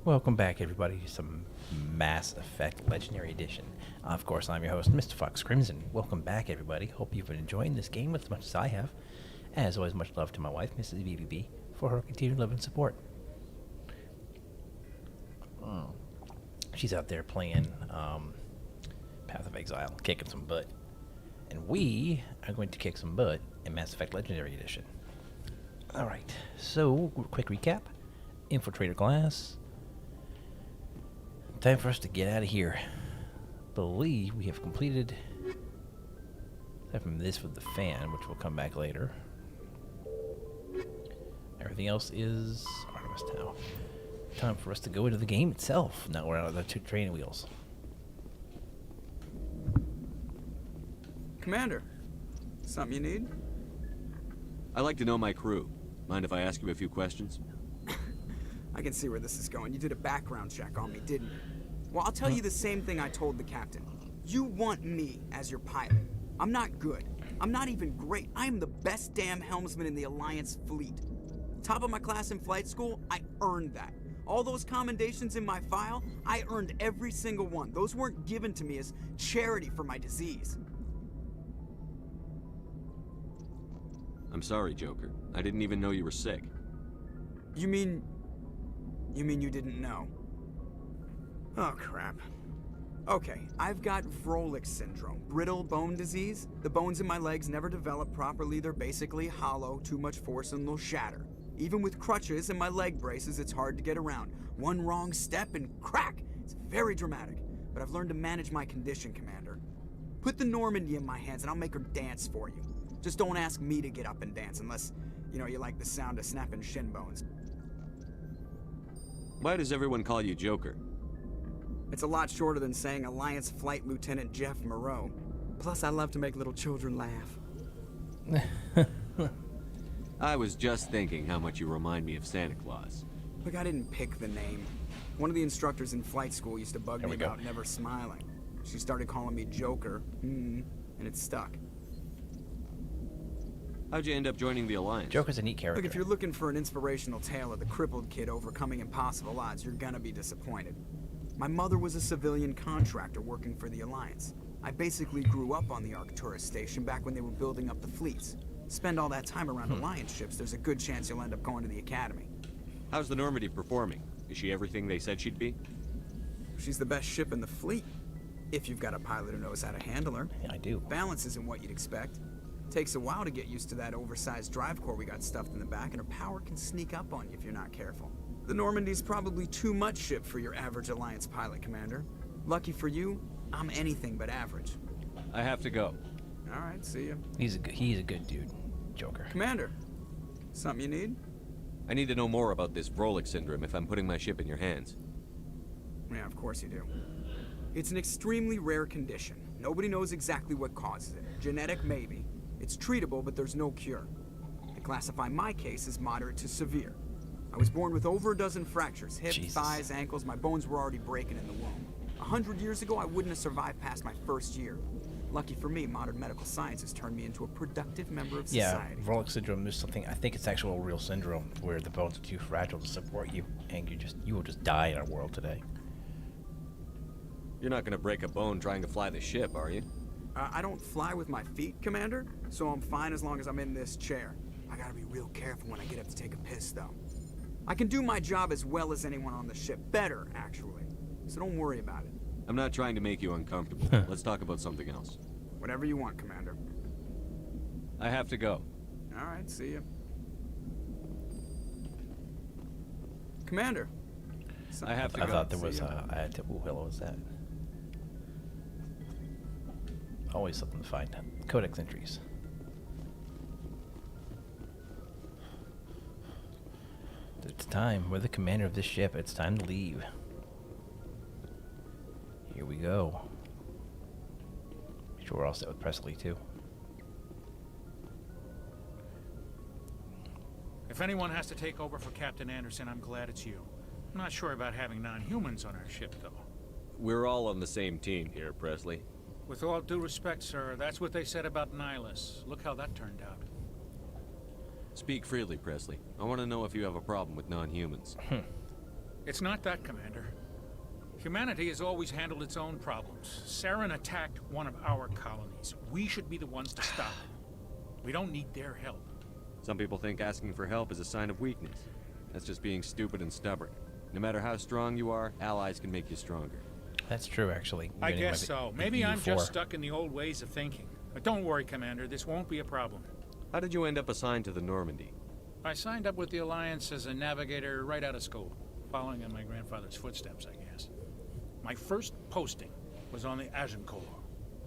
Welcome back, everybody, to some Mass Effect Legendary Edition. Of course, I'm your host, Mr. Fox Crimson. Welcome back, everybody. Hope you've been enjoying this game as much as I have. As always, much love to my wife, Mrs. BBB, for her continued love and support. She's out there playing Path of Exile, kicking some butt. And we are going to kick some butt in Mass Effect Legendary Edition. Alright, so, quick recap. Infiltrator class. Time for us to get out of here. Believe we have completed, aside from this with the fan, which will come back later. Everything else is Artemis now. Time for us to go into the game itself. Now we're out of the two training wheels. Commander, something you need? I like to know my crew. Mind if I ask you a few questions? I can see where this is going. You did a background check on me, didn't you? Well, I'll tell you the same thing I told the captain. You want me as your pilot. I'm not good. I'm not even great. I am the best damn helmsman in the Alliance fleet. Top of my class in flight school, I earned that. All those commendations in my file, I earned every single one. Those weren't given to me as charity for my disease. I'm sorry, Joker. I didn't even know you were sick. You mean you didn't know? Oh, crap. Okay, I've got Vrolik syndrome, brittle bone disease. The bones in my legs never develop properly. They're basically hollow, too much force and they'll shatter. Even with crutches and my leg braces, it's hard to get around. One wrong step and crack! It's very dramatic, but I've learned to manage my condition, Commander. Put the Normandy in my hands and I'll make her dance for you. Just don't ask me to get up and dance unless, you like the sound of snapping shin bones. Why does everyone call you Joker? It's a lot shorter than saying Alliance Flight Lieutenant Jeff Moreau. Plus, I love to make little children laugh. I was just thinking how much you remind me of Santa Claus. Look, I didn't pick the name. One of the instructors in flight school used to bug me about never smiling. She started calling me Joker, and it stuck. How'd you end up joining the Alliance? Joker's a neat character. Look, if you're looking for an inspirational tale of the crippled kid overcoming impossible odds, you're gonna be disappointed. My mother was a civilian contractor working for the Alliance. I basically grew up on the Arcturus station back when they were building up the fleets. Spend all that time around Alliance ships, there's a good chance you'll end up going to the Academy. How's the Normandy performing? Is she everything they said she'd be? She's the best ship in the fleet. If you've got a pilot who knows how to handle her. Yeah, I do. Balance isn't what you'd expect. Takes a while to get used to that oversized drive core we got stuffed in the back, and her power can sneak up on you if you're not careful. The Normandy's probably too much ship for your average Alliance pilot, Commander. Lucky for you, I'm anything but average. I have to go. All right, see ya. He's a good dude, Joker. Commander, something you need? I need to know more about this Vrolik syndrome if I'm putting my ship in your hands. Yeah, of course you do. It's an extremely rare condition. Nobody knows exactly what causes it. Genetic, maybe. It's treatable, but there's no cure. I classify my case as moderate to severe. I was born with over a dozen fractures, hips, thighs, ankles. My bones were already breaking in the womb. 100 years ago, I wouldn't have survived past my first year. Lucky for me, modern medical science has turned me into a productive member of society. Yeah, Vrolik syndrome is something, I think it's actual real syndrome where the bones are too fragile to support you, and you will just die in our world today. You're not gonna break a bone trying to fly the ship, are you? I don't fly with my feet, Commander, so I'm fine as long as I'm in this chair. I gotta be real careful when I get up to take a piss, though. I can do my job as well as anyone on the ship. Better, actually. So don't worry about it. I'm not trying to make you uncomfortable. Let's talk about something else. Whatever you want, Commander. I have to go. All right, see ya. Commander. I have to go. I thought there was I had to. Ooh, hello, what's that? Always something to find. Codex entries. It's time. We're the commander of this ship. It's time to leave. Here we go. Sure, we're all set with Presley, too. If anyone has to take over for Captain Anderson, I'm glad it's you. I'm not sure about having non-humans on our ship, though. We're all on the same team here, Presley. With all due respect, sir, that's what they said about Nihilus. Look how that turned out. Speak freely, Presley. I want to know if you have a problem with non-humans. It's not that, Commander. Humanity has always handled its own problems. Saren attacked one of our colonies. We should be the ones to stop it. We don't need their help. Some people think asking for help is a sign of weakness. That's just being stupid and stubborn. No matter how strong you are, allies can make you stronger. That's true, actually. I Even guess with so. the Maybe I'm U4. just stuck in the old ways of thinking. But don't worry, Commander. This won't be a problem. How did you end up assigned to the Normandy? I signed up with the Alliance as a navigator right out of school, following in my grandfather's footsteps, I guess. My first posting was on the Agincourt.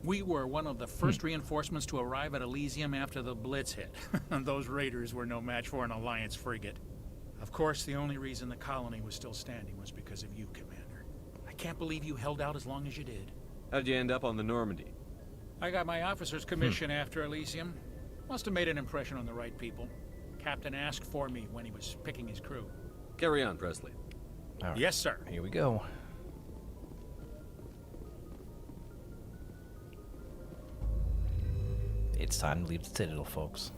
We were one of the first reinforcements to arrive at Elysium after the Blitz hit. Those raiders were no match for an Alliance frigate. Of course, the only reason the colony was still standing was because of you, Commander. I can't believe you held out as long as you did. How'd you end up on the Normandy? I got my officer's commission after Elysium. Must have made an impression on the right people. Captain asked for me when he was picking his crew. Carry on, Presley. All right, Yes, sir. here we go. It's time to leave the Citadel, folks.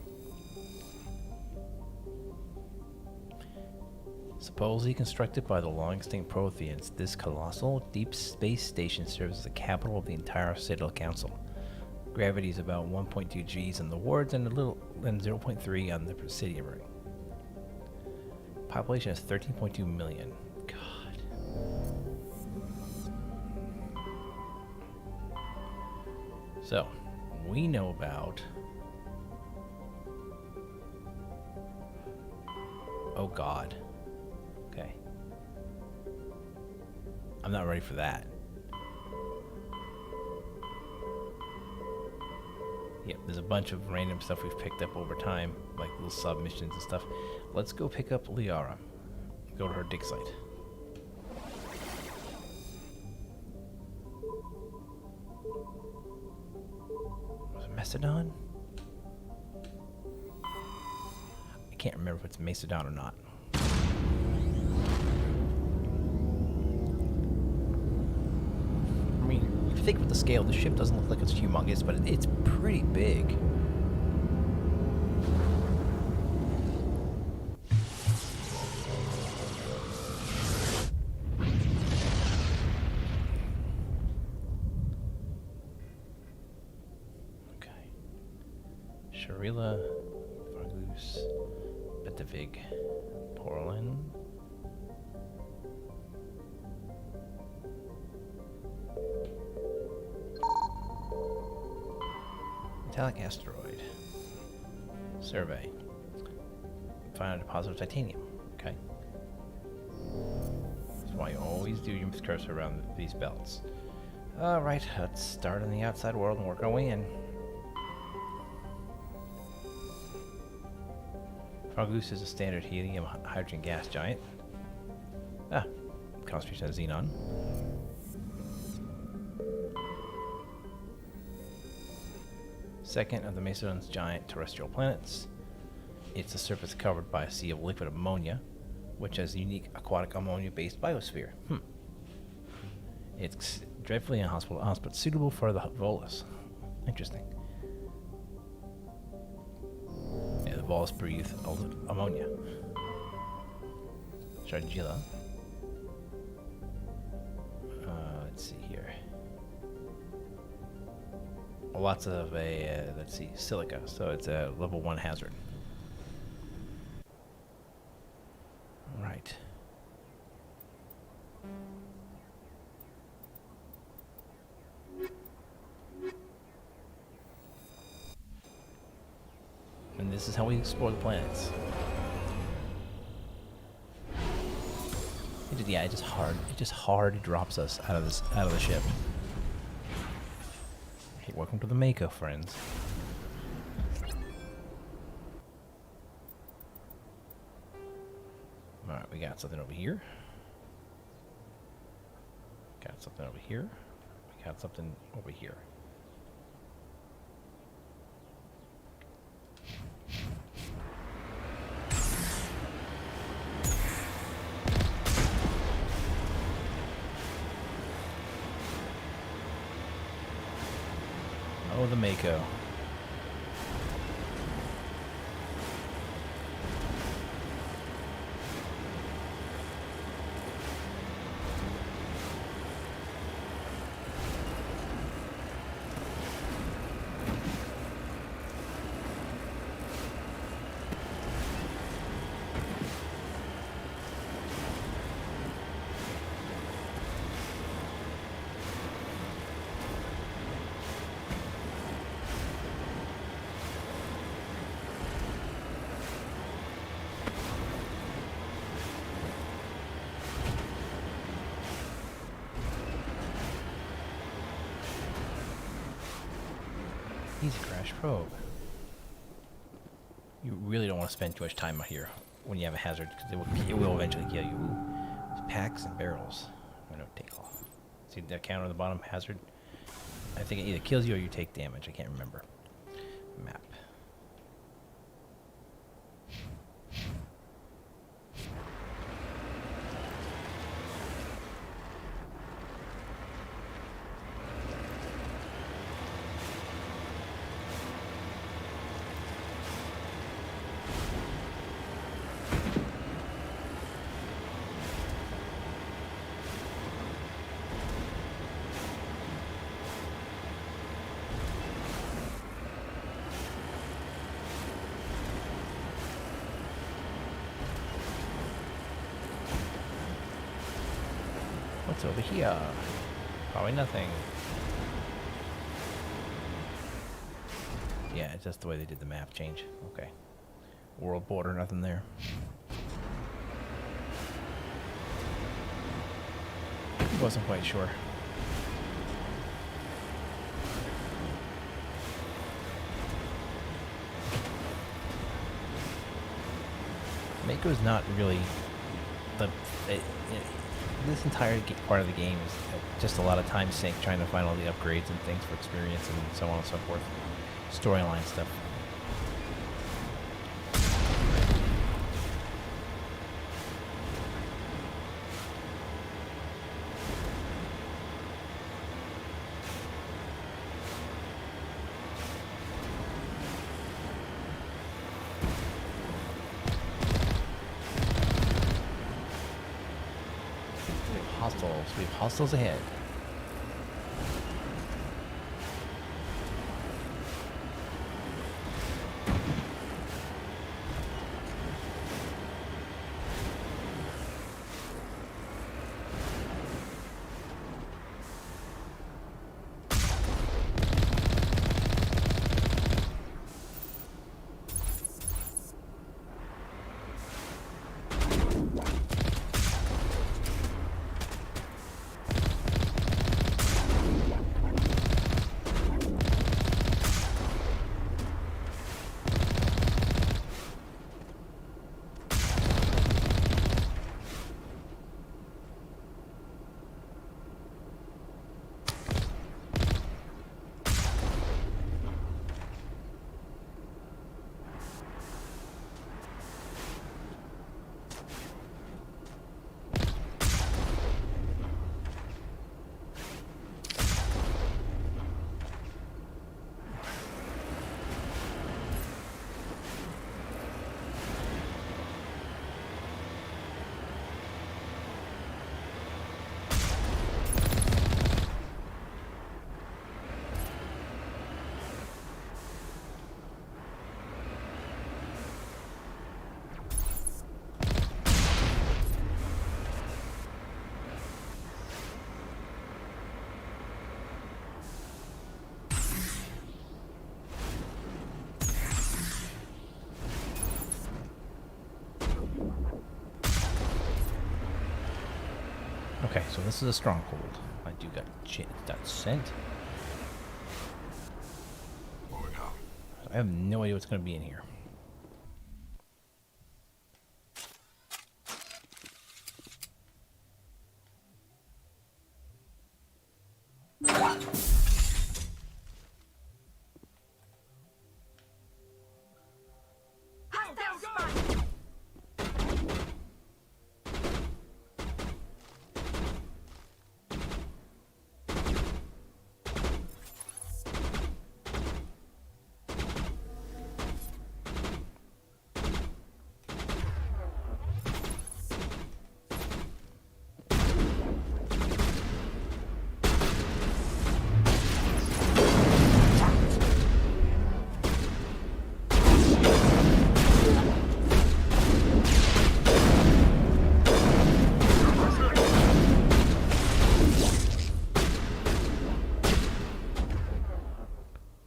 Supposedly constructed by the long-extinct Protheans, this colossal deep space station serves as the capital of the entire Citadel Council. Gravity is about 1.2 Gs on the wards and 0.3 on the Presidium ring. Population is 13.2 million. God. So, we know about... Oh God. Okay. I'm not ready for that. Yep, there's a bunch of random stuff we've picked up over time, like little submissions and stuff. Let's go pick up Liara. Go to her dig site. Was it Macedon? I can't remember if it's Macedon or not. I mean, if you think about the scale, the ship doesn't look like it's humongous, but it's pretty big. Okay. Sharila, Vargus, Betavig, Portland. Metallic asteroid. Survey. Find a deposit of titanium. Okay. That's why you always do your cursor around these belts. Alright, let's start on the outside world and work our way in. Fargus is a standard helium hydrogen gas giant. Concentration of xenon. Second of the Macedon's giant terrestrial planets. Its a surface covered by a sea of liquid ammonia, which has a unique aquatic ammonia-based biosphere. It's dreadfully inhospitable, but suitable for the Volus. Interesting. Yeah, the Volus breathe ammonia. Shargila. Let's see here. Lots of let's see, silica, so it's a level 1 hazard. Right. And this is how we explore the planets. It just hard drops us out of the ship. Hey, welcome to the Mako, friends. Alright, we got something over here. Got something over here. We got something over here. Oh, the Mako. Easy crash probe. You really don't want to spend too much time out here when you have a hazard, because it will eventually kill you. Ooh, packs and barrels. I'm gonna take off. See that counter on the bottom? Hazard. I think it either kills you or you take damage. I can't remember. Map. What's over here? Probably nothing. Yeah, it's just the way they did the map change. Okay. World border, nothing there. Wasn't quite sure. Mako's not really this entire part of the game is just a lot of time sink trying to find all the upgrades and things for experience and so on and so forth. Storyline stuff. Hostiles. We have hostiles ahead. Okay, so this is a stronghold. I do got that scent. I have no idea what's going to be in here.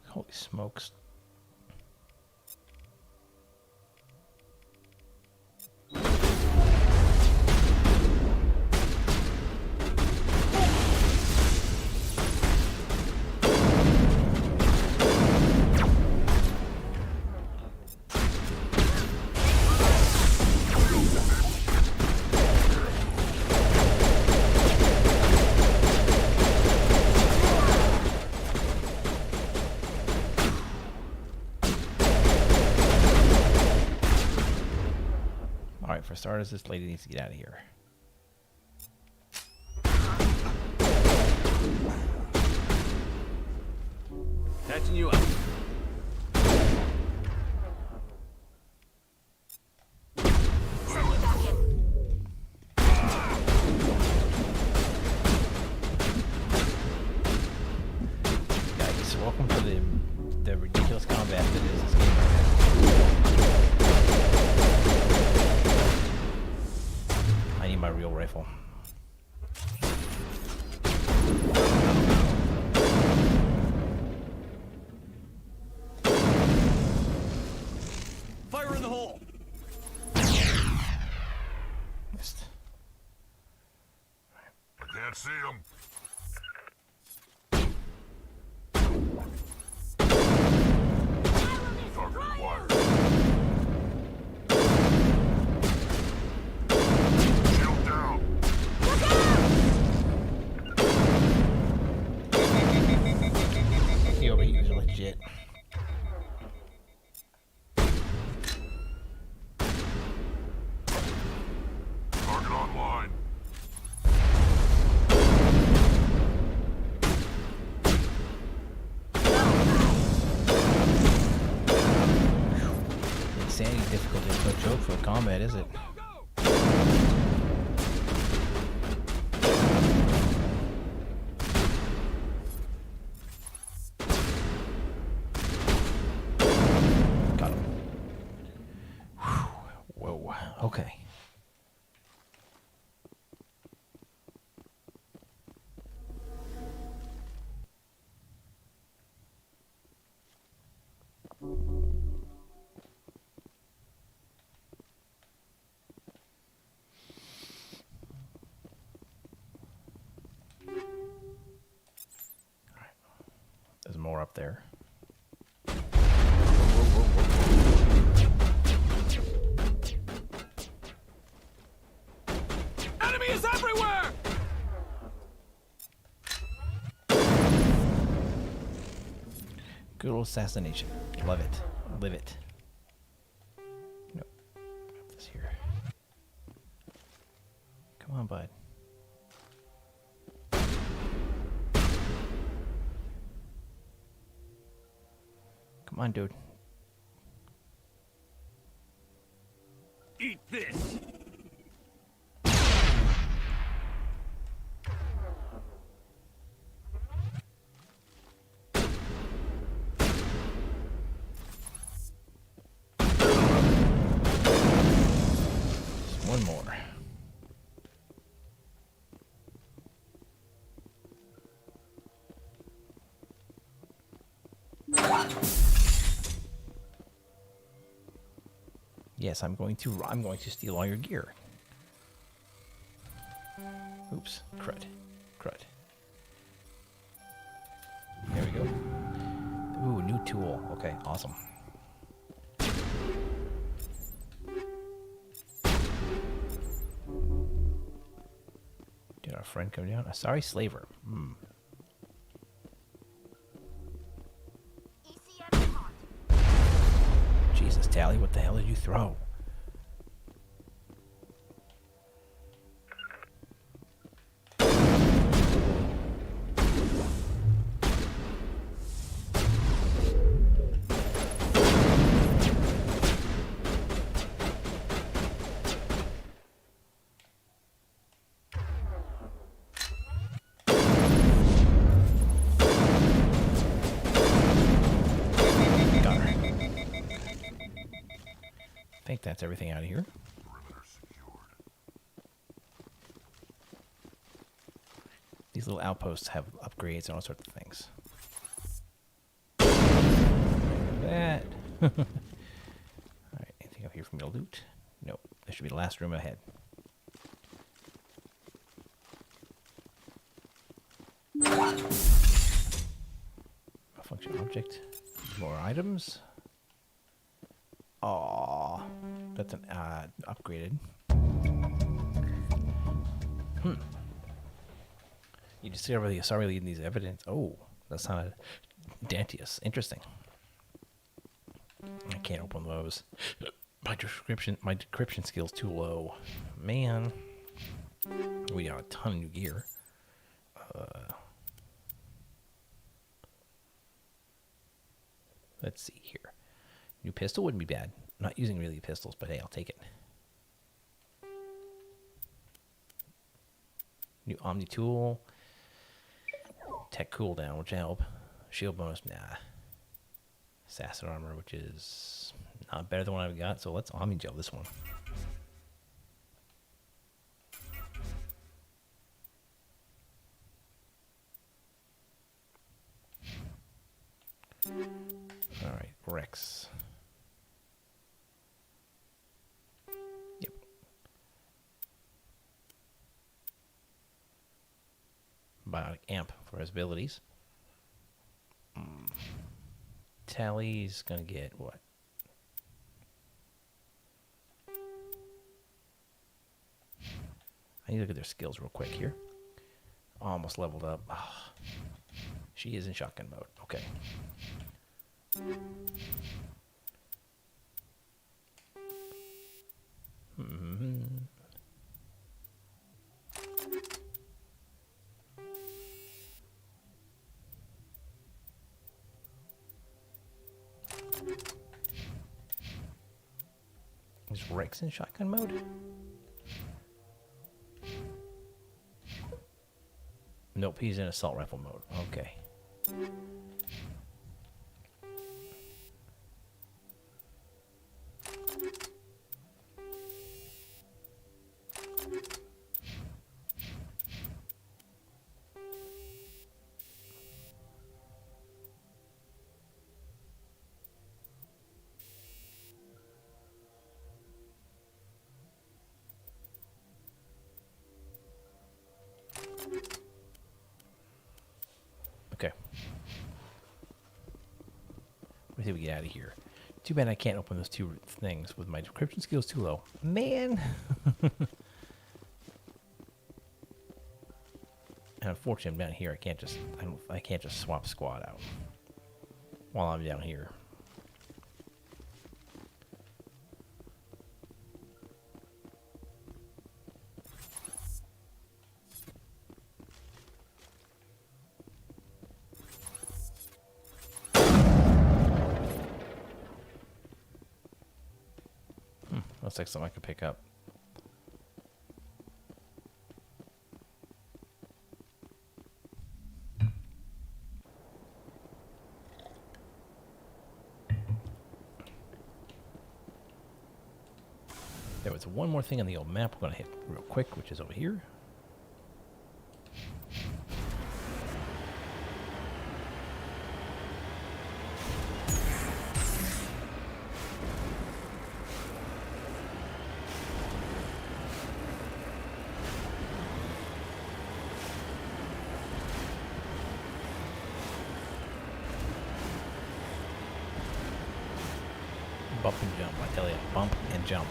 Holy smokes. for starters, this lady needs to get out of here. Catching you up. Yikes! Welcome to the ridiculous combat that is this game. I need my real rifle. Fire in the hole. Missed. I can't see him. Target acquired. Shield down. The overheaters are legit. Target online. Insanity difficulty is no joke for combat, is it? Got him. Whoa. Okay. There's more up there. Enemy is everywhere! Good old assassination. Love it. Live it. Nope. Grab this here. Come on, bud. Come on, dude. Eat this. Just one more. Yes, I'm going to steal all your gear. Oops, crud. There we go. Ooh, new tool. Okay, awesome. Did our friend come down? A sorry slaver. Jesus, Tally, what the hell did you throw? I think that's everything out of here. Perimeter secured. These little outposts have upgrades and all sorts of things. That. Alright, anything up here for me to loot? Nope. This should be the last room ahead. Malfunction object. More items. Aww. That's an upgraded. You discover the sorry lead in these evidence. Oh, that sounded Dantius. Interesting. I can't open those. My decryption skill's too low. Man. We got a ton of new gear. Let's see here. New pistol wouldn't be bad. I'm not using really pistols, but hey, I'll take it. New Omni tool. Tech cooldown, which help. Shield bonus, nah. Assassin armor, which is not better than what I've got, so let's Omni gel this one. Alright, Rex. Yep. Biotic amp for his abilities. Tally's gonna get what? I need to look at their skills real quick here. Almost leveled up. Oh, she is in shotgun mode. Okay. Is Rex in shotgun mode? Nope, he's in assault rifle mode. Okay. Okay. Let's see if we get out of here. Too bad I can't open those two things with my decryption skills too low. Man! And unfortunately, I'm down here. I can't just swap squad out while I'm down here. Looks like something I could pick up. There was one more thing on the old map we're going to hit real quick, which is over here. Bump and jump, I tell you, bump and jump.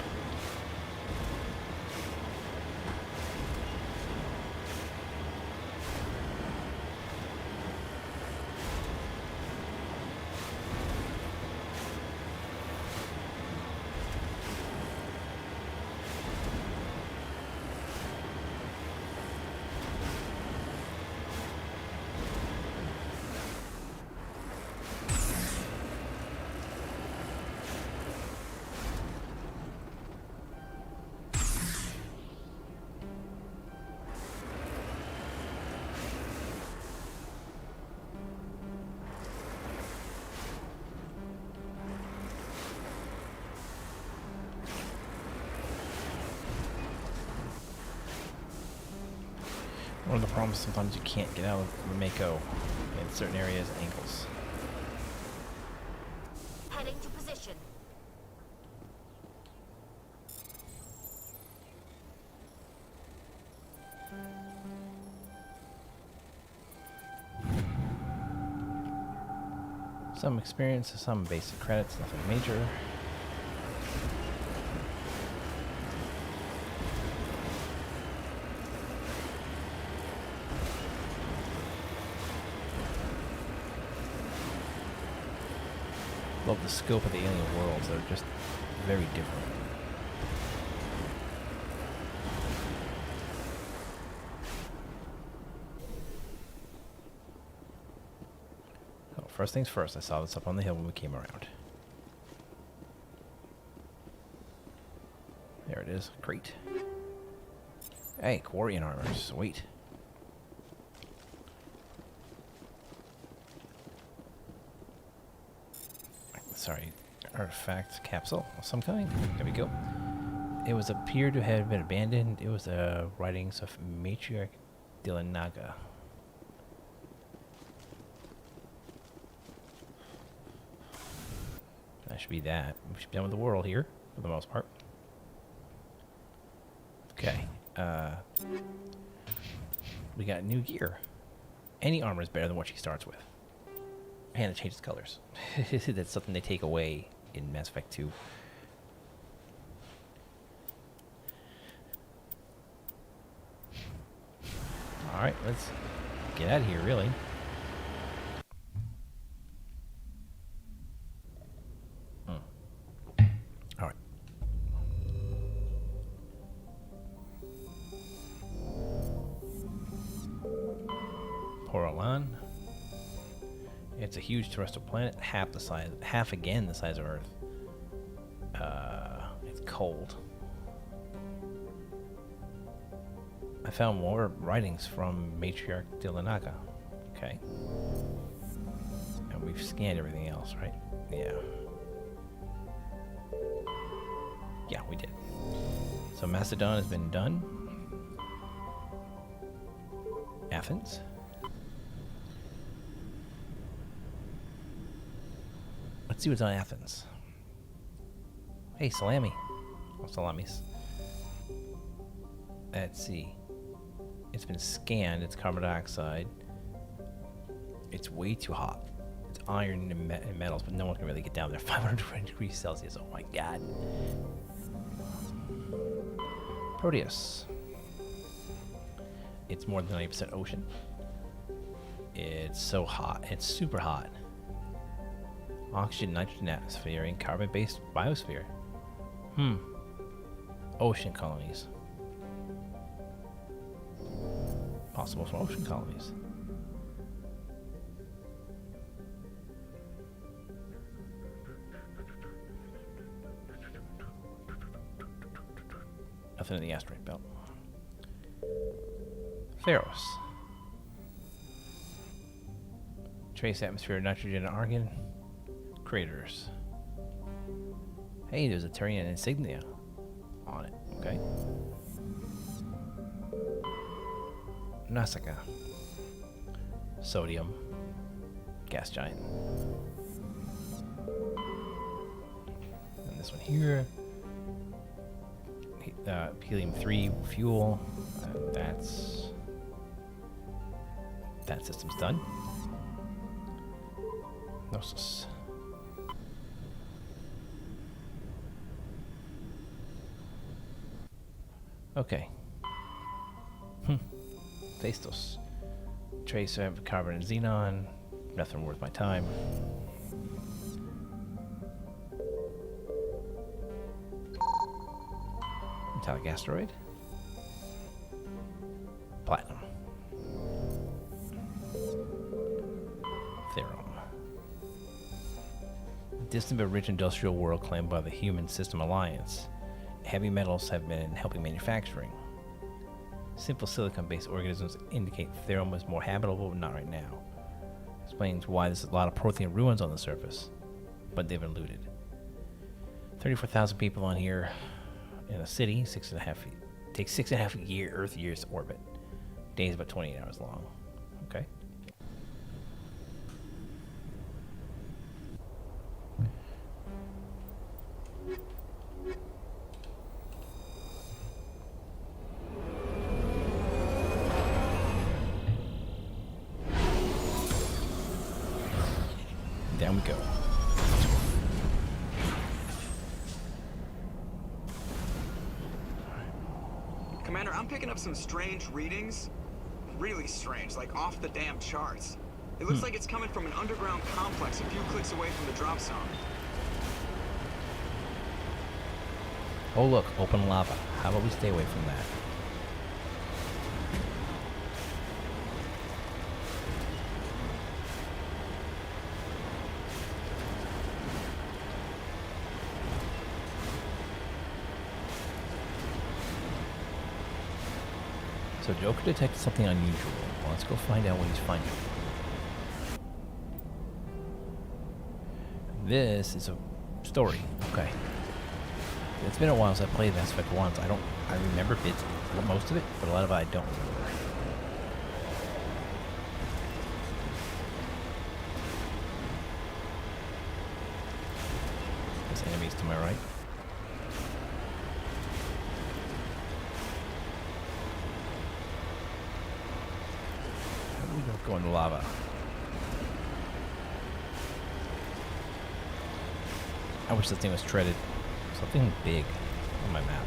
One of the problems, sometimes you can't get out of Mako in certain areas and angles. Heading to position. Some experience, some basic credits, nothing major. Love the scope of the alien worlds. They're just very different. Oh, first things first, I saw this up on the hill when we came around. There it is. Great. Hey, Quarian armor. Sweet. Sorry. Artifact capsule of some kind. There we go. It was appeared to have been abandoned. It was the writings of Matriarch Dilanaga. That should be that. We should be done with the world here, for the most part. Okay. We got new gear. Any armor is better than what she starts with. And it changes colors. That's something they take away in Mass Effect 2. Alright, let's get out of here, really. Alright. Porolan. It's a huge terrestrial planet, half again the size of Earth. It's cold. I found more writings from Matriarch Dilanaga. Okay. And we've scanned everything else, right? Yeah. Yeah, we did. So Macedon has been done. Athens. Let's see what's on Athens. Hey, salami. Oh, salamis. Let's see. It's been scanned. It's carbon dioxide. It's way too hot. It's iron and metals, but no one can really get down there. 520 degrees Celsius. Oh my god. Proteus. It's more than 90% ocean. It's so hot. It's super hot. Oxygen, nitrogen atmosphere, and carbon-based biosphere. Ocean colonies. Possible for ocean colonies. Nothing in the asteroid belt. Theros. Trace atmosphere of nitrogen and argon. Craters. Hey, there's a Turian insignia on it. Okay. Nausicaa. Sodium. Gas giant. And this one here. Helium-3 fuel. That system's done. Gnosis. Okay. Phastos. Trace of carbon and xenon. Nothing worth my time. Metallic asteroid. Platinum. Therum. Distant but rich industrial world claimed by the Human System Alliance. Heavy metals have been helping manufacturing. Simple silicon-based organisms indicate Therum is more habitable, but not right now. Explains why there's a lot of Prothean ruins on the surface, but they've been looted. 34,000 people on here in a city, 6.5 feet. Takes 6.5 Earth years to orbit. Days about 28 hours long. Okay. Down we go. Commander, I'm picking up some strange readings. Really strange, like off the damn charts. It looks like it's coming from an underground complex a few clicks away from the drop zone. Oh look, open lava. How about we stay away from that? So Joker detected something unusual. Well, let's go find out what he's finding. This is a story. Okay. It's been a while since I played Mass Effect 1, so I remember bits, most of it, but a lot of it I don't remember. There's enemies to my right. How do we don't go in the lava? I wish this thing was treaded. Something big on my map.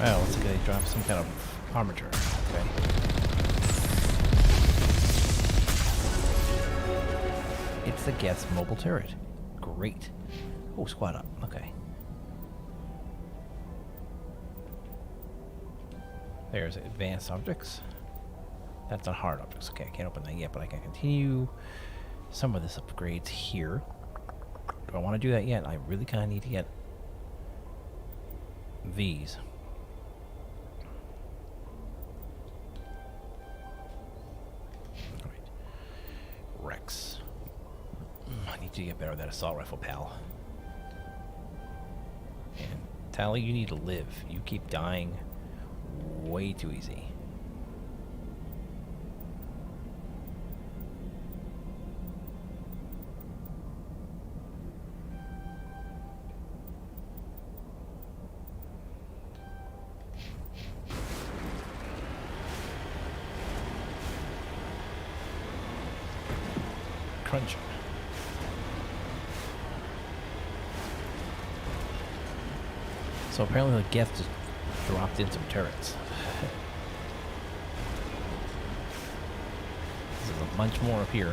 Well, looks like they dropped some kind of armature. Okay. It's the Geth's mobile turret. Great. Oh, squad up. Okay. There's advanced objects. That's not hard objects. Okay, I can't open that yet, but I can continue some of this upgrades here. Do I want to do that yet? I really kind of need to get these. Rex. I need to get better at that assault rifle, pal. And Tally, you need to live. You keep dying way too easy. Crunch. So apparently the Geth just dropped in some turrets. There's a bunch more up here.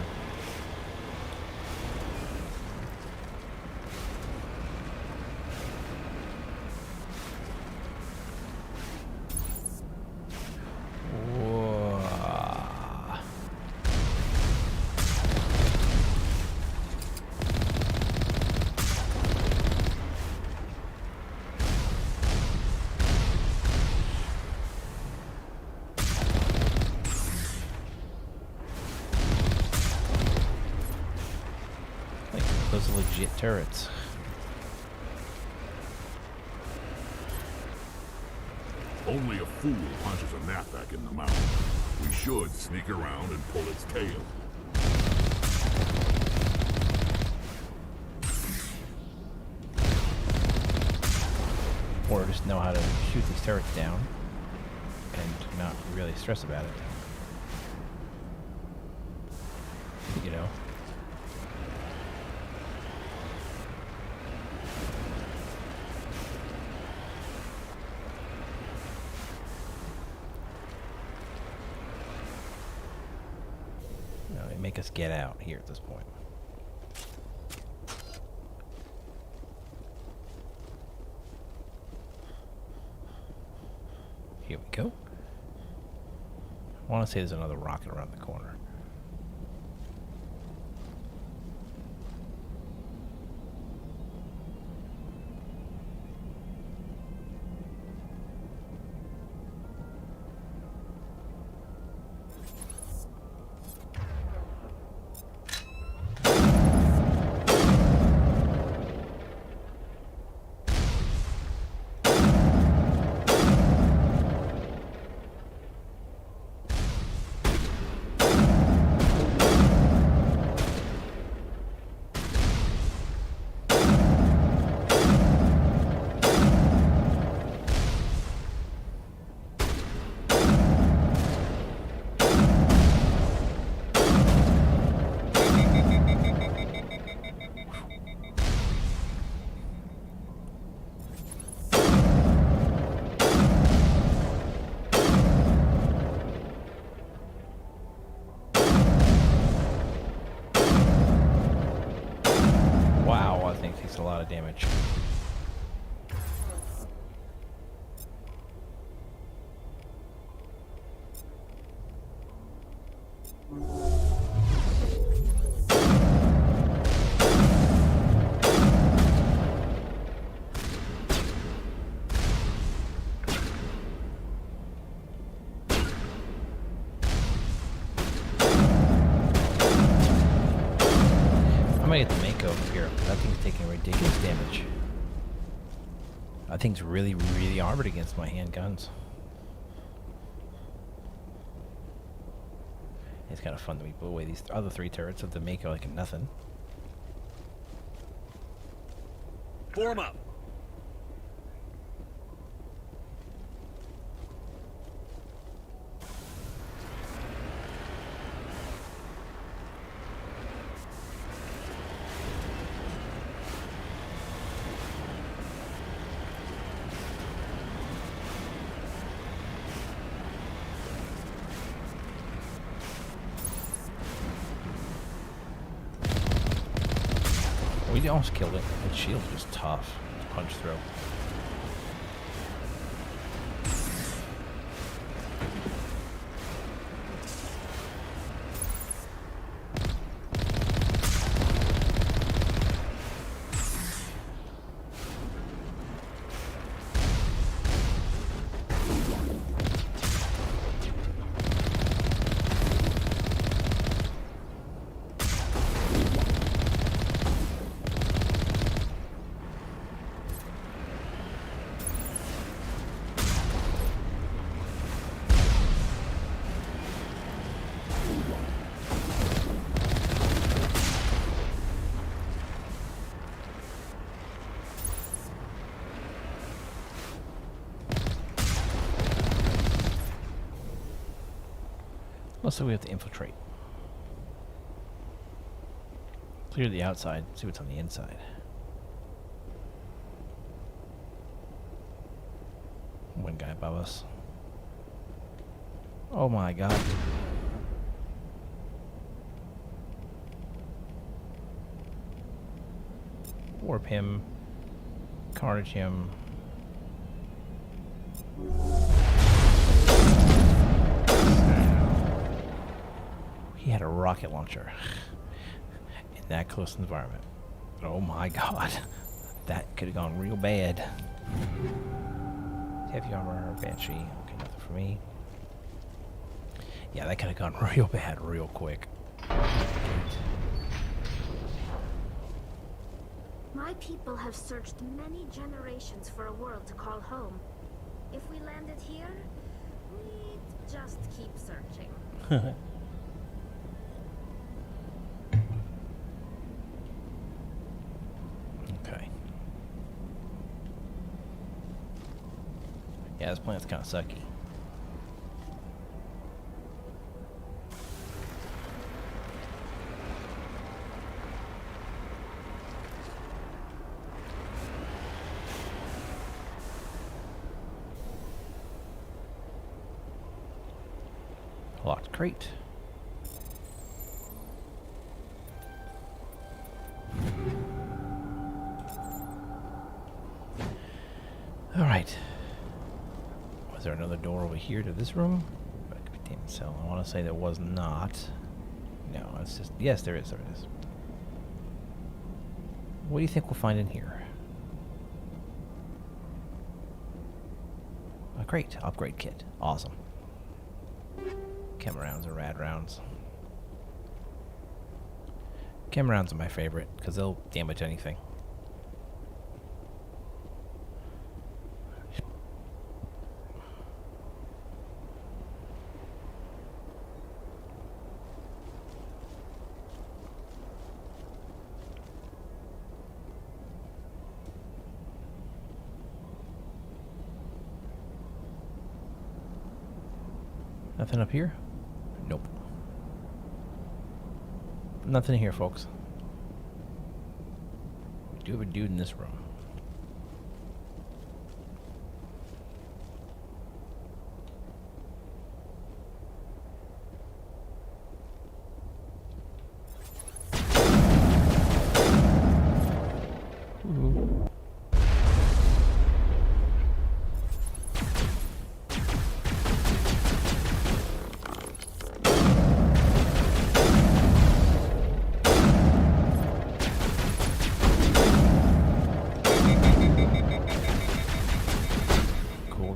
Those are legit turrets. Only a fool punches a gnatback in the mouth. We should sneak around and pull its tail. Or just know how to shoot these turrets down and not really stress about it. You know? No, they make us get out here at this point. Here we go. I want to say there's another rocket around the corner. of damage. I'm gonna get the Mako over here. That thing's taking ridiculous damage. That thing's really, really armored against my handguns. It's kind of fun that we blew away these other 3 turrets of the Mako like nothing. Form up. We almost killed it. That shield's just tough to punch through. So we have to infiltrate. Clear the outside, see what's on the inside. One guy above us. Oh my god. Warp him. Carnage him. He had a rocket launcher in that close environment. Oh my god. That could have gone real bad. Heavy armor, Banshee. Okay, nothing for me. Yeah, that could have gone real bad real quick. My people have searched many generations for a world to call home. If we landed here, we'd just keep searching. Okay. Yeah, this planet's kind of sucky. Locked crate. All right. Was there another door over here to this room? That could be demon cell. I want to say there was not. No, it's just yes, there is. There is. What do you think we'll find in here? A crate, upgrade kit. Awesome. Chem rounds are rad rounds. Chem rounds are my favorite because they'll damage anything. Nothing up here? Nope. Nothing here, folks. We do have a dude in this room. Ooh.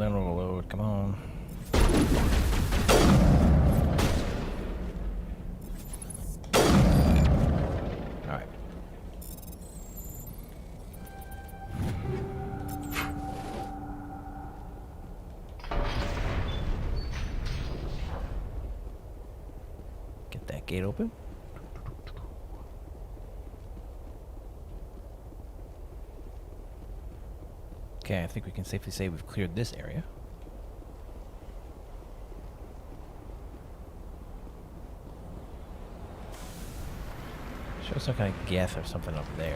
Cooldown overload, come on. Alright. Get that gate open. Okay, I think we can safely say we've cleared this area. Shows some kind of geth or something up there.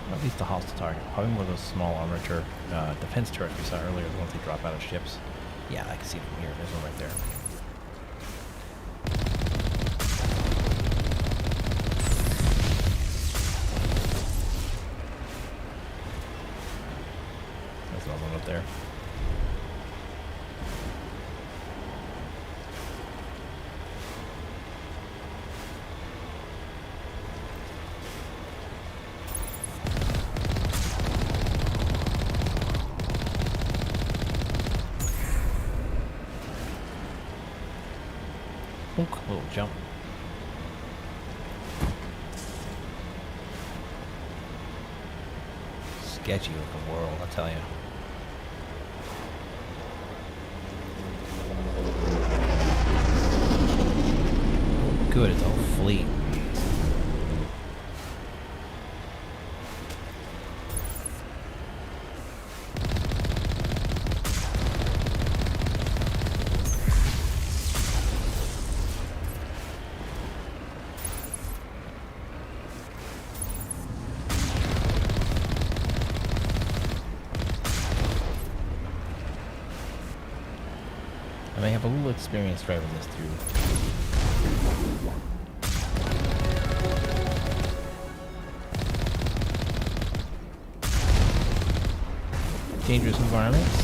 Or at least a hostile target. Probably one of those small armature defense turrets we saw earlier, the ones they drop out of ships. Yeah, I can see it from here. There's one right there. There's another one up there. Oink, little jump. Sketchy looking world, I tell you. Good, it's all fleet. I may have a little experience driving this through. Dangerous environments.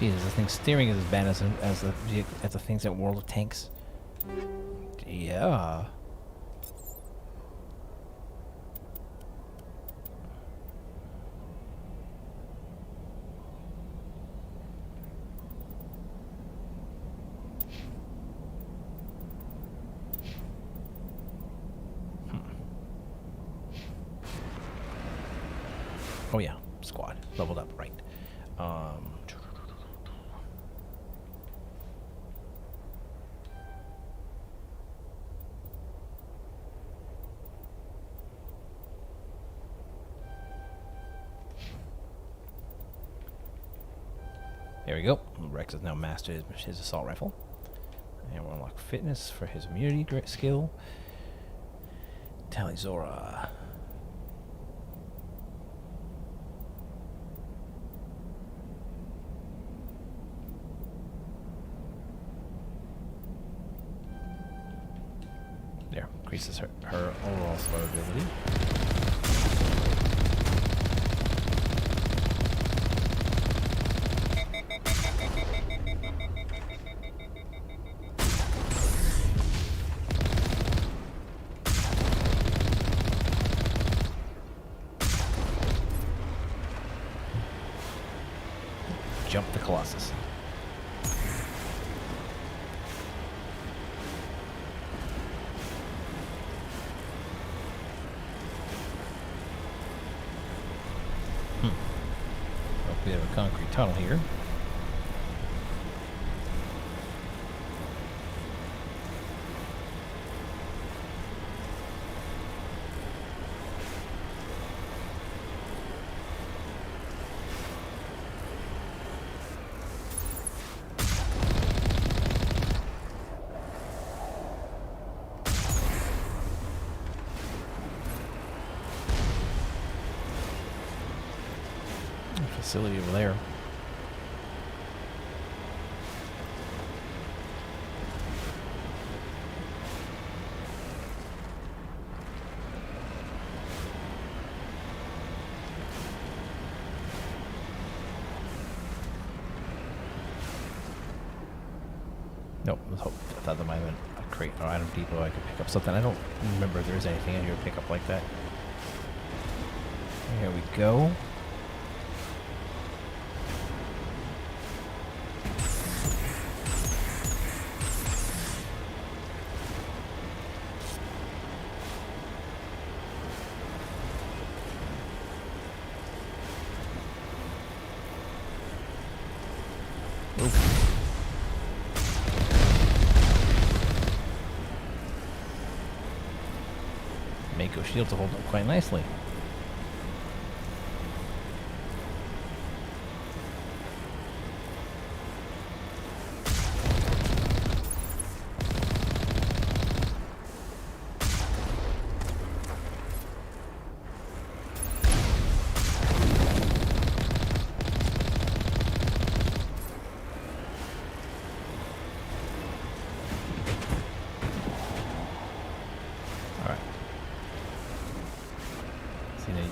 Jesus, this thing's steering is as bad as the things at World of Tanks. Yeah. Oh yeah, squad leveled up, right? There we go. Rex has now mastered his assault rifle. And we'll unlock fitness for his immunity skill. Talizora. There, increases her overall survivability. Jump the Colossus. We have a concrete tunnel here. Facility over there. Nope, I thought there might have been a crate or item depot I could pick up something. I don't remember if there's anything in here to pick up like that. Here we go. Mako shields hold up quite nicely.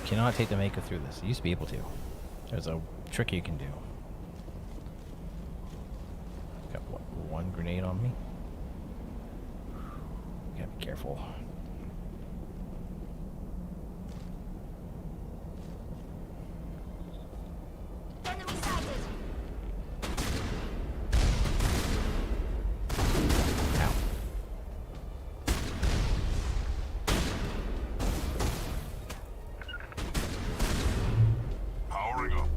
Cannot take the Mako through this. You used to be able to. There's a trick you can do. Got what, one grenade on me? Gotta be careful. Enemy sighted. Ow. Powering up.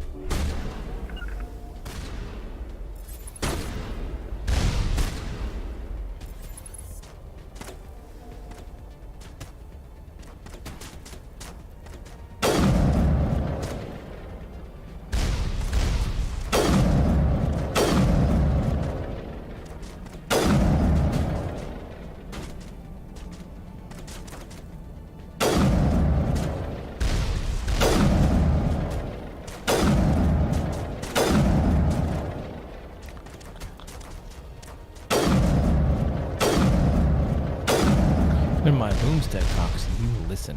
When my boomstick talks, you listen.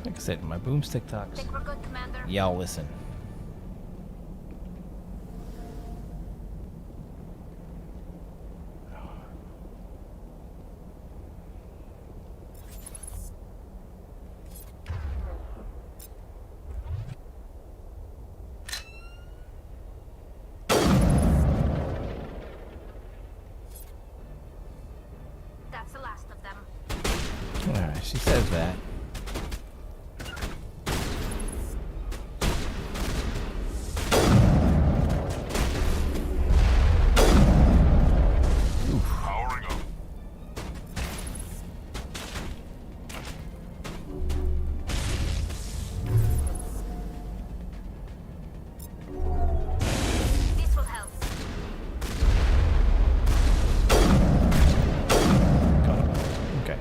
Like I said, when my boomstick talks, Think we're good, Commander? y'all listen. That's the last of them. Alright, she says that. Powering up. This will help. Got him. Okay.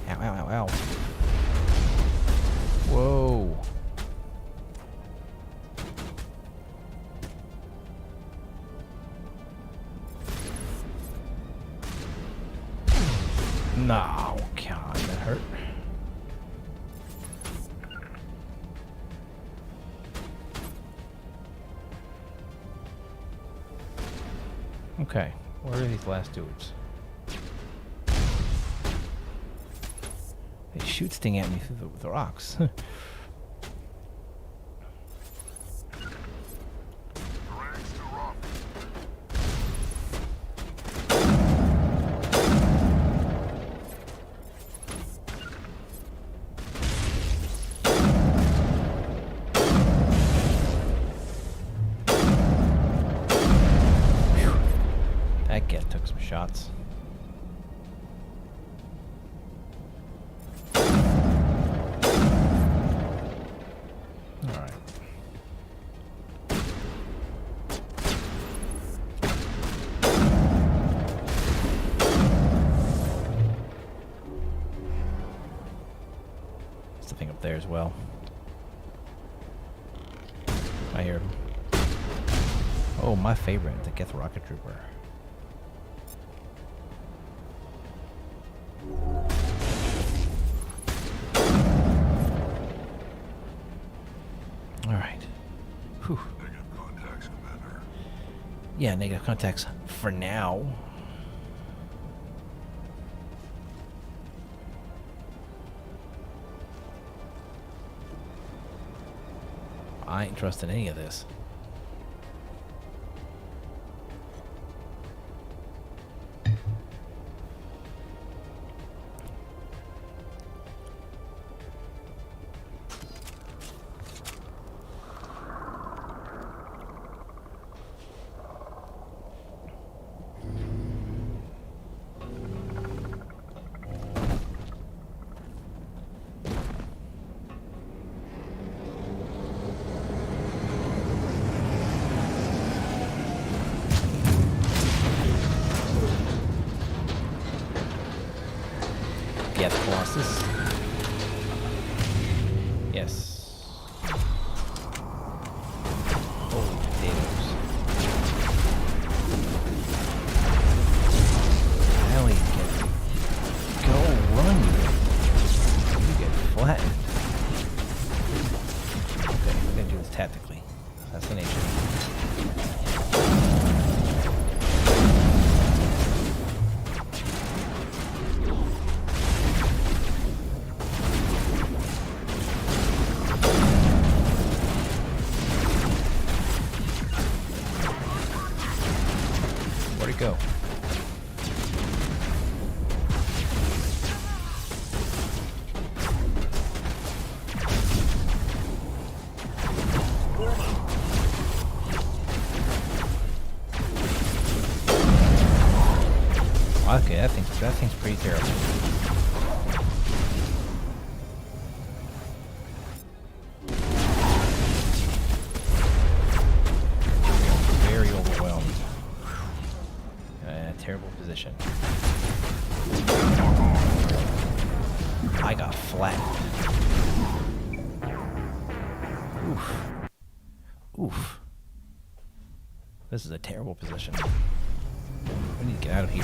Ow, ow, ow, ow. Whoa. No, God, that hurt. Okay, where are these last dudes? They shoot sting at me through the rocks. Rags to rough. That guy took some shots. Something up there as well. I hear him. Oh, my favorite, the Geth Rocket Trooper. Alright. Whew. Negative contacts, Commander. Yeah, negative contacts for now. I ain't trusting any of this. Yes, Colossus. Yes. Holy potatoes. Hell, you get. Go run. You get flattened. Okay, we're gonna do this tactically. Assassination. Where'd it go? Okay, that thing's pretty terrible. Very overwhelmed. Terrible position. I got flat. Oof. Oof. This is a terrible position. We need to get out of here.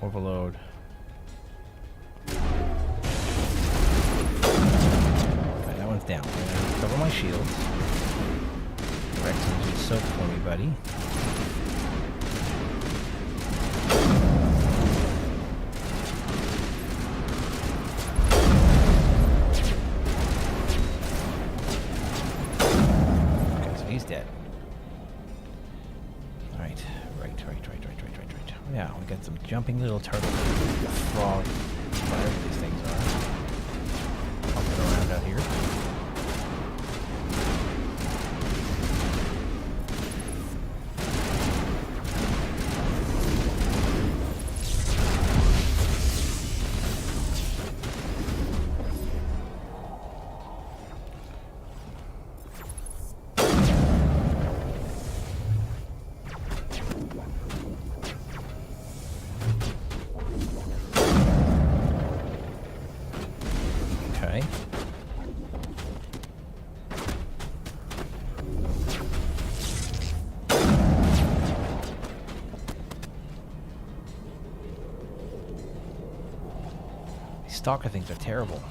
Overload. Alright, that one's down. I'm gonna cover my shields. Rex needs to soak for me, buddy. Okay, so he's dead. Right. Yeah, we got some jumping little turtle frog, whatever these things are. Hopping around out here. Okay. These stalker things are terrible.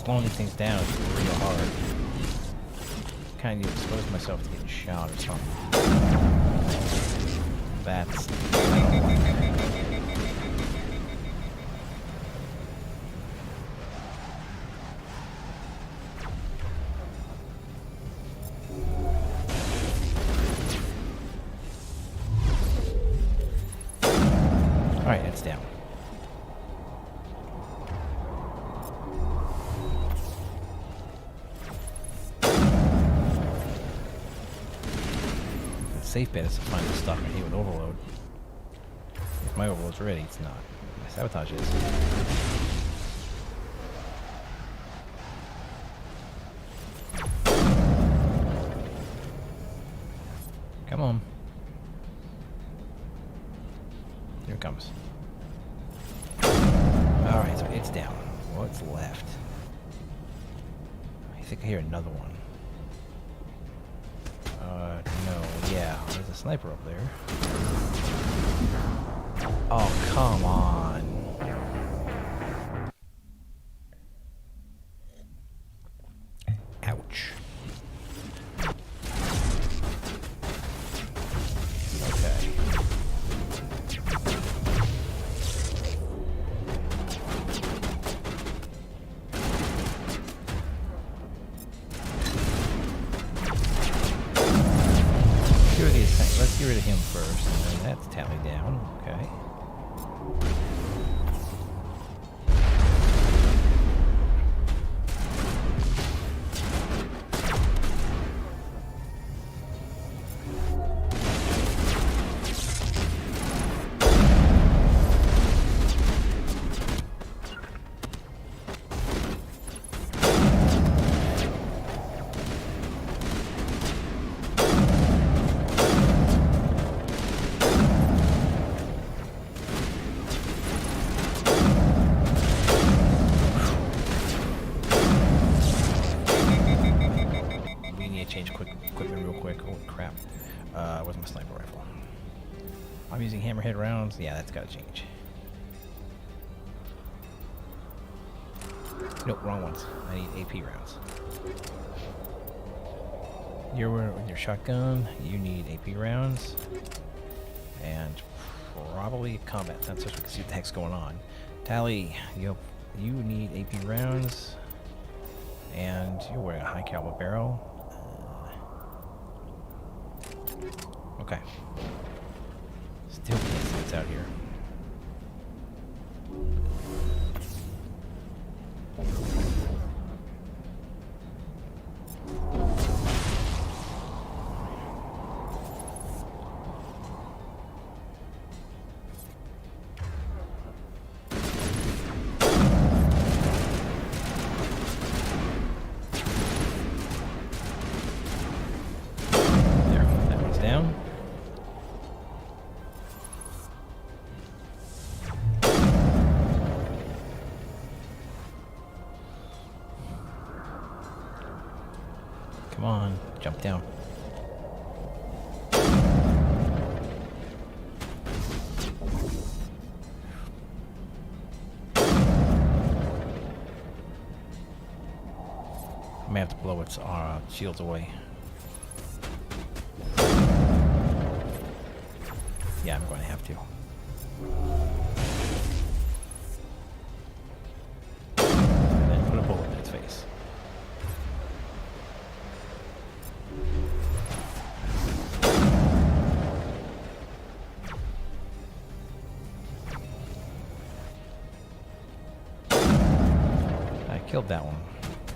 slowing these things down is real hard. Kind of expose myself to getting shot or something. That's alright, it's down. The safe bet is to find the stuff right here with overload. If my overload's ready, it's not. My sabotage is. Come on. Here it comes. Alright, so it's down. What's left? I think I hear another one. No, yeah, there's a sniper up there. Oh, come on. Ouch. Okay. Let's get rid of him first, and then that's tally down. Okay. Change equipment real quick. Holy crap. Where's my sniper rifle? I'm using hammerhead rounds. Yeah, that's gotta change. Nope, wrong ones. I need AP rounds. With your shotgun, you need AP rounds. And probably combat sensors. We can see what the heck's going on. Tally, you need AP rounds. And you're wearing a high caliber barrel. Okay. Still can't see what's out here. There, that one's down. Come on, jump down. I may have to blow its shields away. Yeah, I'm going to have to. And then put a bullet in its face. I killed that one.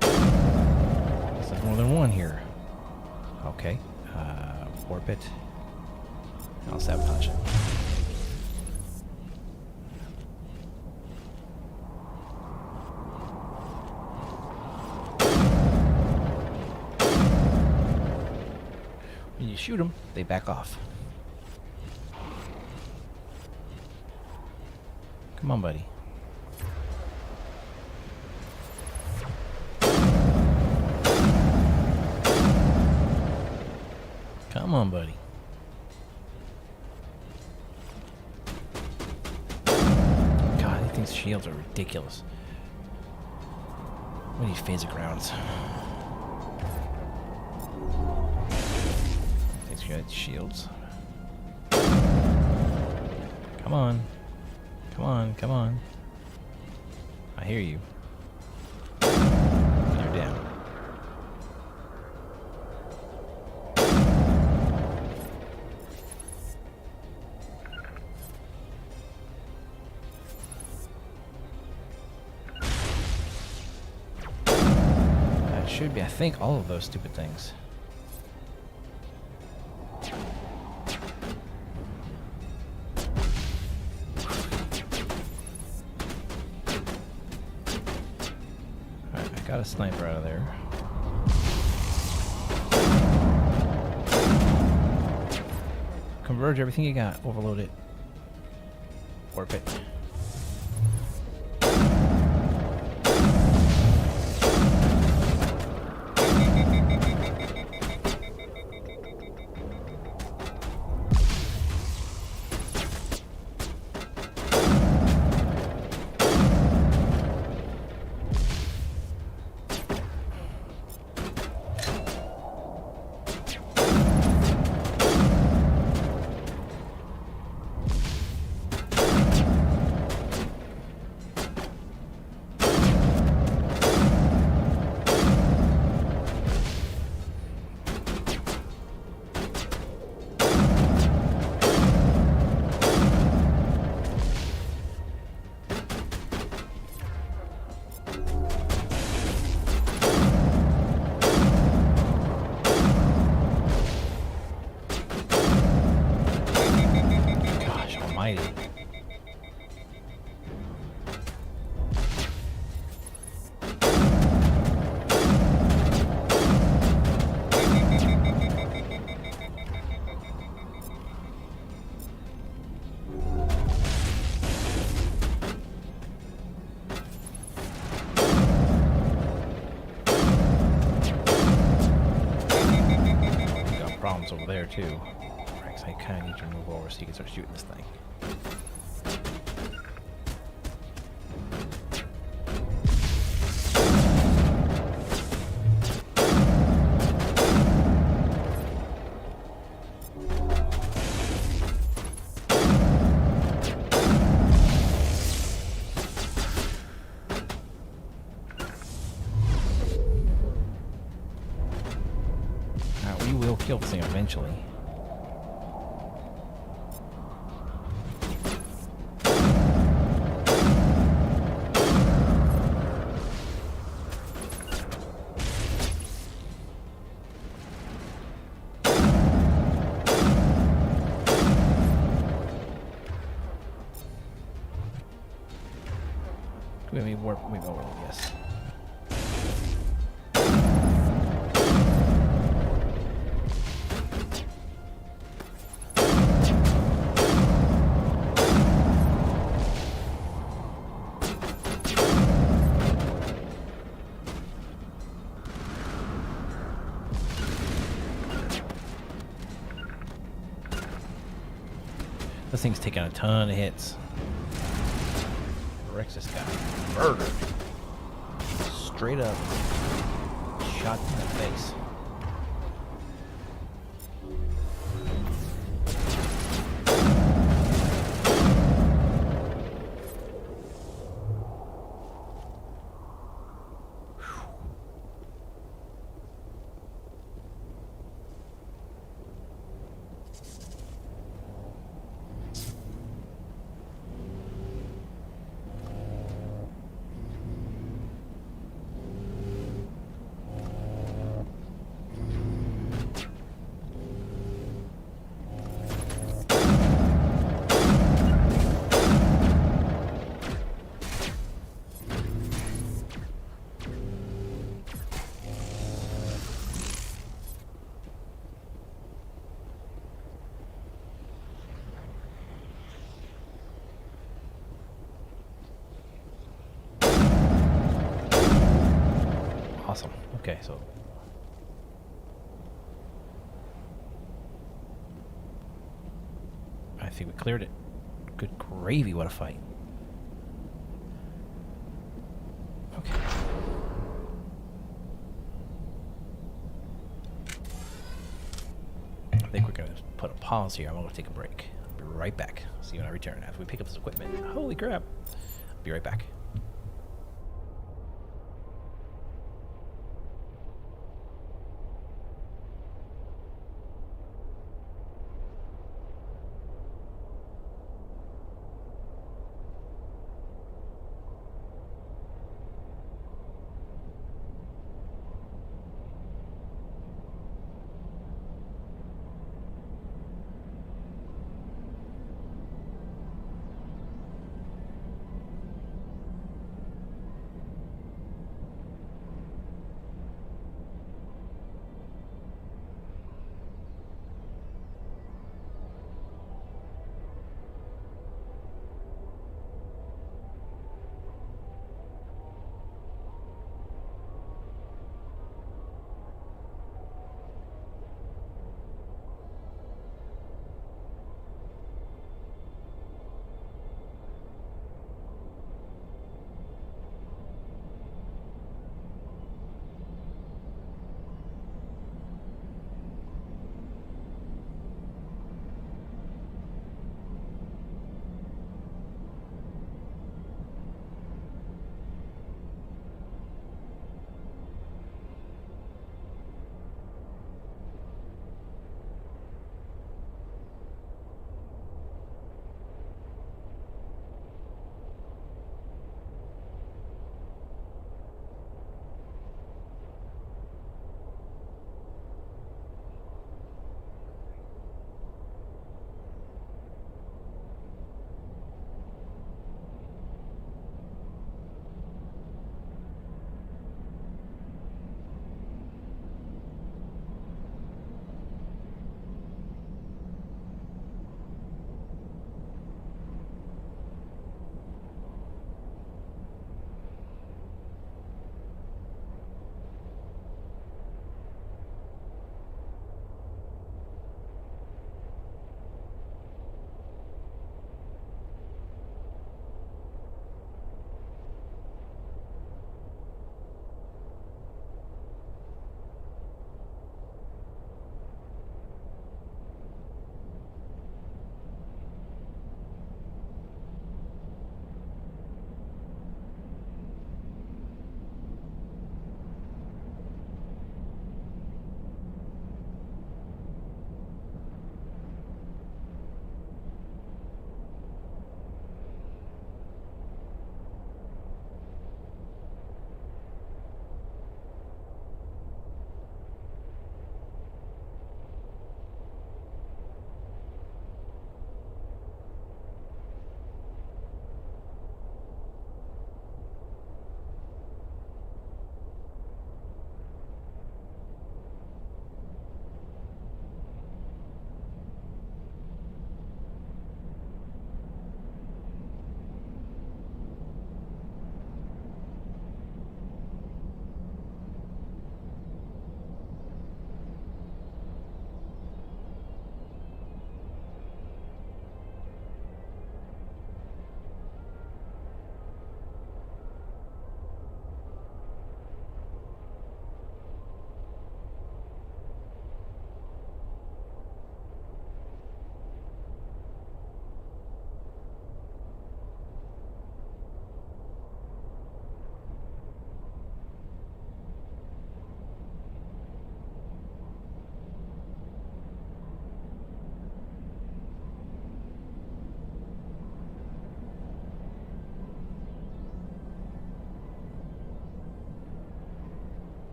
Guess there's more than one here. Okay. Warp it. I'll sabotage it. When you shoot them, they back off. Come on, buddy. Come on, buddy. God, these things' shields are ridiculous. We need phaser grounds. These got shields. Come on. Come on, come on. I hear you. You're down. That should be, I think, all of those stupid things. Got a sniper out of there. Converge everything you got. Overload it. Warp it. Over there too. Rex, I kind of need to move over so you can start shooting this thing. We will kill this thing eventually. Let me warp. Let me go. Yes. This thing's taking a ton of hits. Rex just got murdered. Straight up shot in the face. Awesome. Okay, so I think we cleared it. Good gravy, what a fight. Okay. think we're going to put a pause here. I'm going to take a break. I'll be right back. See you when I return after we pick up this equipment. Holy crap. I'll be right back.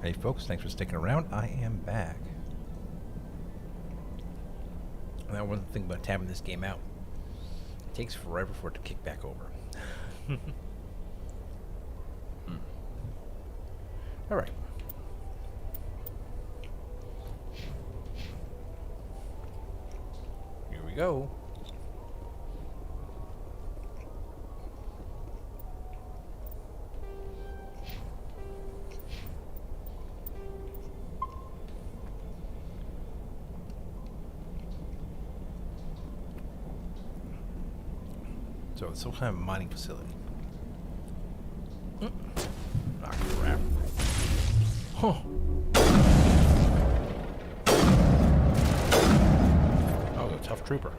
Hey folks, thanks for sticking around. I am back. That one thing about tabbing this game out. It takes forever for it to kick back over. Alright. Here we go. So it's some kind of mining facility. Ah, crap. Huh. Oh, a tough trooper.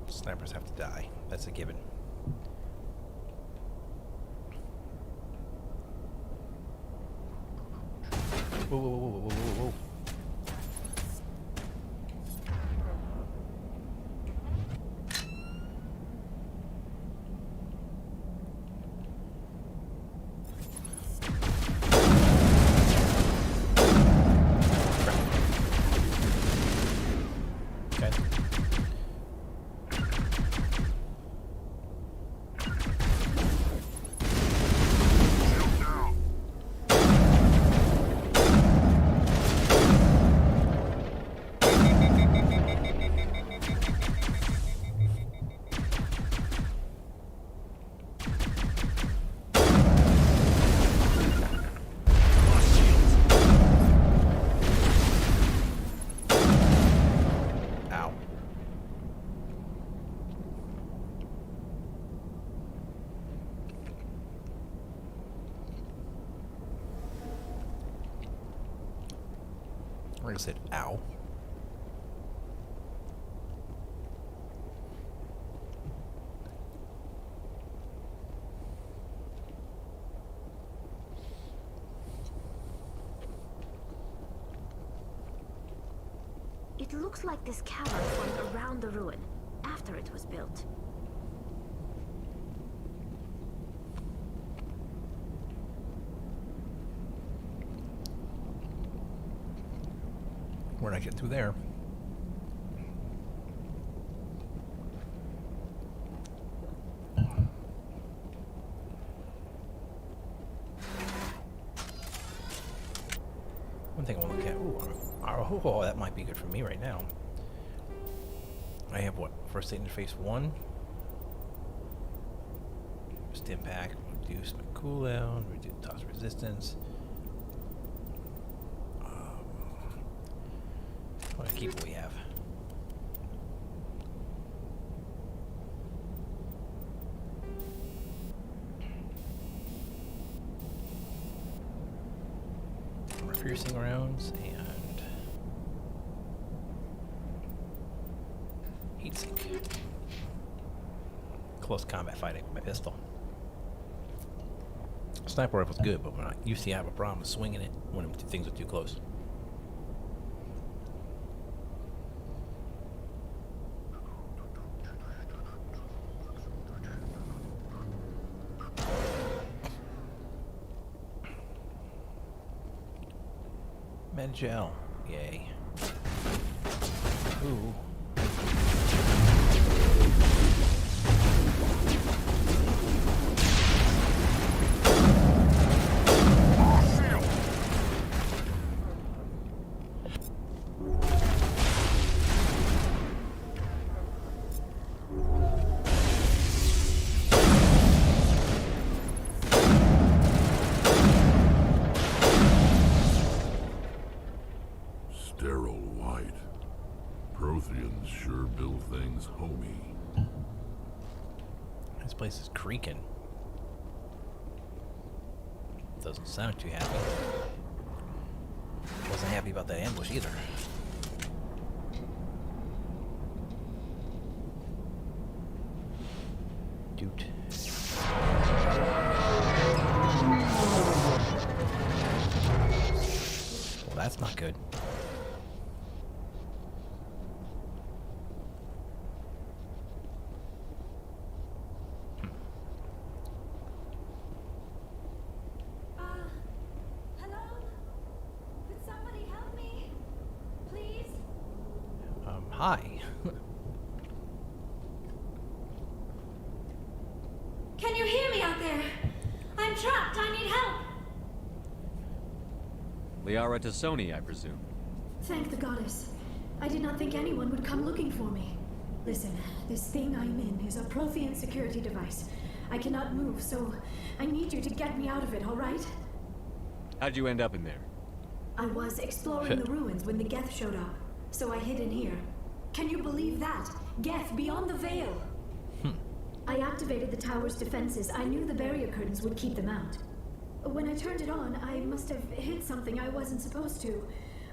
Snipers have to die. That's a given. Whoa, whoa, whoa, whoa, whoa, whoa. Okay. Ow. Like I said, ow. It looks like this cavern formed around the ruin, after it was built. We're not getting through there. One thing I want to look at. Ooh, oh, that might be good for me right now. I have what? First aid interface 1. Stim pack. Reduce my cooldown. Reduce toss resistance. I want to keep what we have. More piercing rounds and heatsink. Close combat fighting with my pistol. Sniper rifle's good, but when I used to have a problem swinging it when things are too close. Med gel. Yay. Ooh. Sterile white. Protheans sure build things homey. This place is creaking. Doesn't sound too happy. Wasn't happy about that ambush either. Dude. that's not good. Hello? Could somebody help me? Please? Hi. Can you hear me out there? I'm trapped. I need help. Liara Tassoni, I presume. Thank the goddess. I did not think anyone would come looking for me. Listen, this thing I'm in is a Prothean security device. I cannot move, so I need you to get me out of it, all right? How'd you end up in there? I was exploring the ruins when the Geth showed up, so I hid in here. Can you believe that? Geth beyond the veil! I activated the tower's defenses. I knew the barrier curtains would keep them out. When I turned it on, I must have hit something I wasn't supposed to.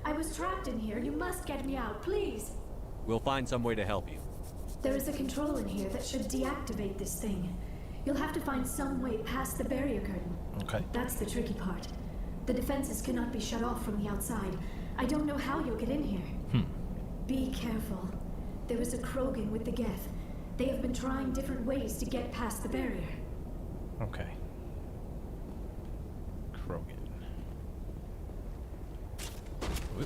I was trapped in here. You must get me out, please! We'll find some way to help you. There is a control in here that should deactivate this thing. You'll have to find some way past the barrier curtain. Okay. That's the tricky part. The defenses cannot be shut off from the outside. I don't know how you'll get in here. Be careful. There is a Krogan with the Geth. They have been trying different ways to get past the barrier. Okay. Krogan. Ooh.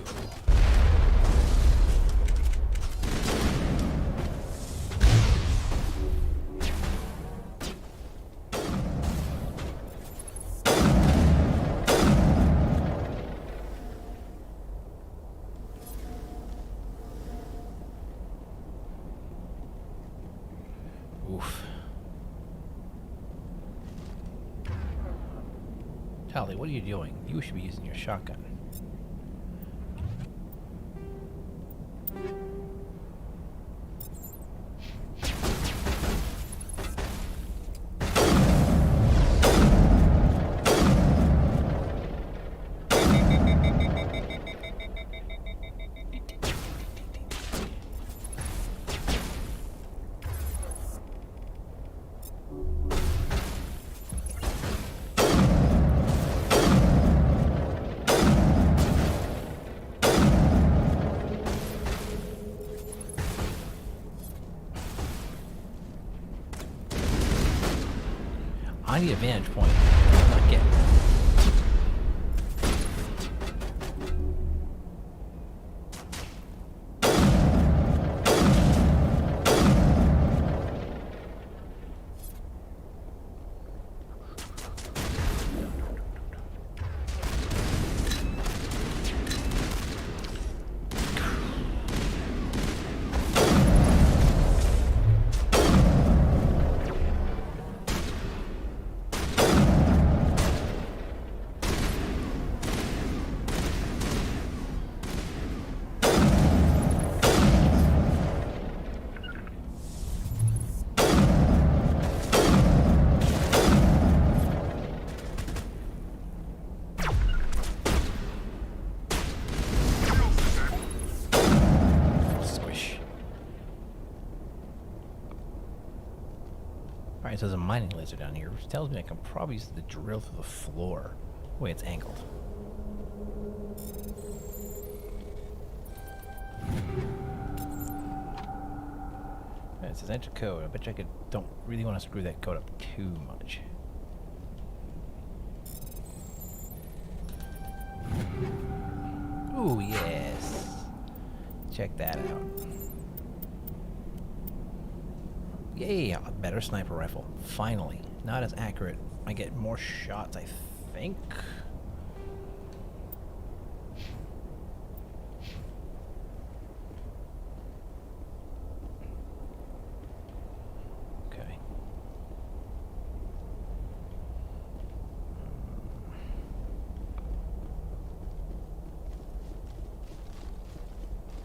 Oof. Tali, what are you doing? You should be using your shotgun. I need a vantage point. Not get. Alright, so there's a mining laser down here, which tells me I can probably use the drill through the floor. The way it's angled. Right, it says enter code. I bet you don't really want to screw that code up too much. Ooh, yes. Check that out. Yay, a better sniper rifle. Finally. Not as accurate. I get more shots, I think. Okay.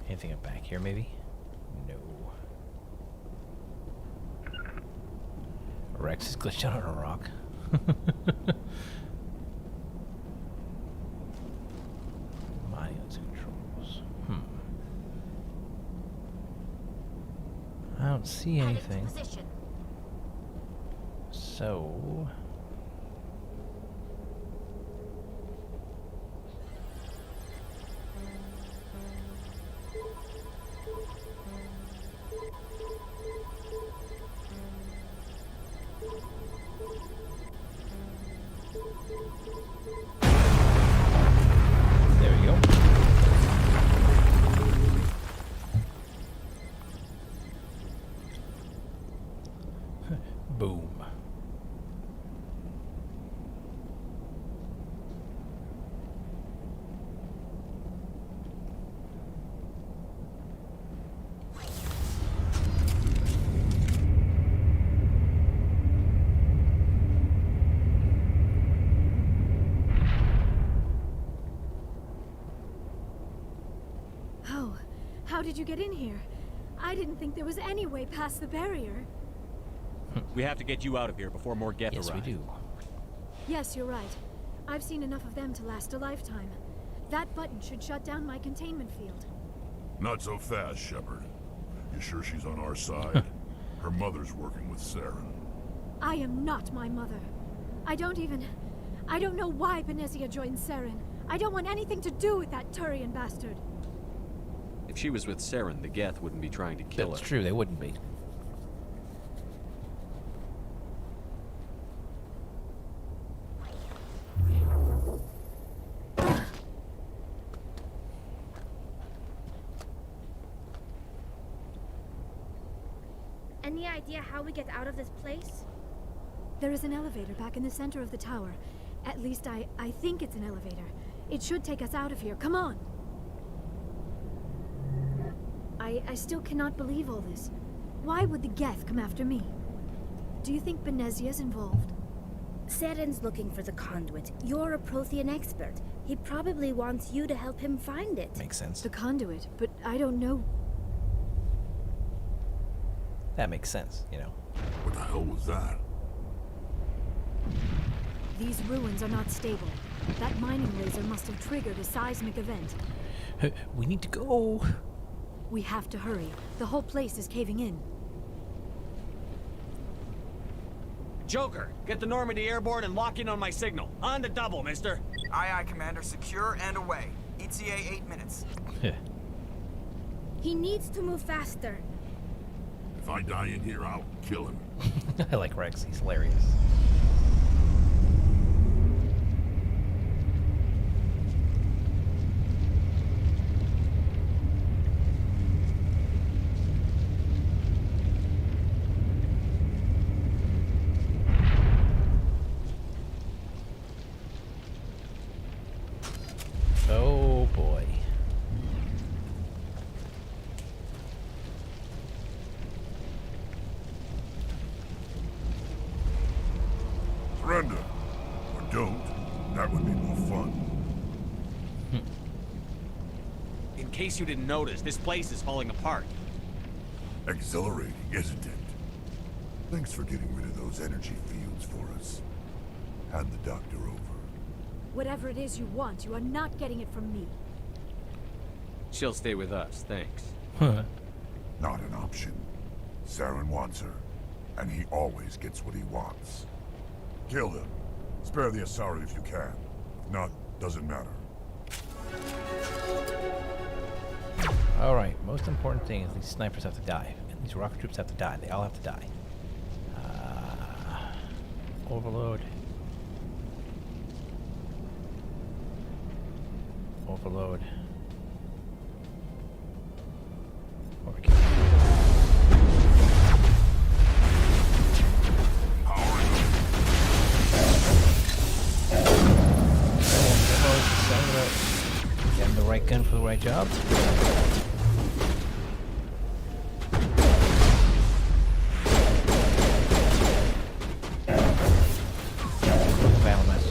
Anything up back here, maybe? No. Rex is glitched out on a rock. Mines controls. I don't see anything. So... How did you get in here? I didn't think there was any way past the barrier. We have to get you out of here before more Geth Yes, arrive. we do. Yes, you're right. I've seen enough of them to last a lifetime. That button should shut down my containment field. Not so fast, Shepard. You sure she's on our side? Her mother's working with Saren. I am not my mother. I don't know why Benezia joined Saren. I don't want anything to do with that Turian bastard. If she was with Saren, the Geth wouldn't be trying to kill That's her. true, they wouldn't be. Any idea how we get out of this place? There is an elevator back in the center of the tower. At least I think it's an elevator. It should take us out of here. Come on! I still cannot believe all this. Why would the Geth come after me? Do you think Benezia's involved? Saren's looking for the conduit. You're a Prothean expert. He probably wants you to help him find it. Makes sense. The conduit, but I don't know. That makes sense, you know. What the hell was that? These ruins are not stable. That mining laser must have triggered a seismic event. We need to go. We have to hurry. The whole place is caving in. Joker, get the Normandy airborne and lock in on my signal. On the double, mister. Aye, Commander. Secure and away. ETA 8 minutes. He needs to move faster. If I die in here, I'll kill him. I like Rex, he's hilarious. Oh boy. Surrender. Or don't. That would be more fun. In case you didn't notice, this place is falling apart. Exhilarating, isn't it? Thanks for getting rid of those energy fields for us. Hand the doctor over. Whatever it is you want, you are not getting it from me. She'll stay with us, thanks. Not an option. Saren wants her, and he always gets what he wants. Kill him. Spare the Asari if you can. If not, doesn't matter. Alright, most important thing is these snipers have to die. And these rocket troops have to die. They all have to die. Overload. Overload. Overkill. Getting the right gun for the right job. Battle master.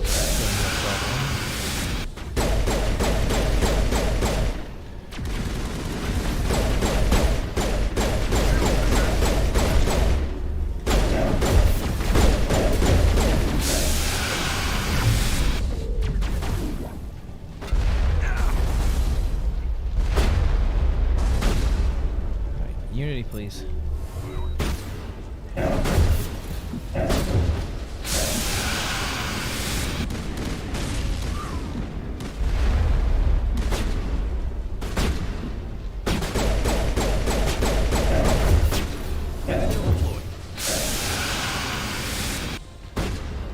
Unity, please.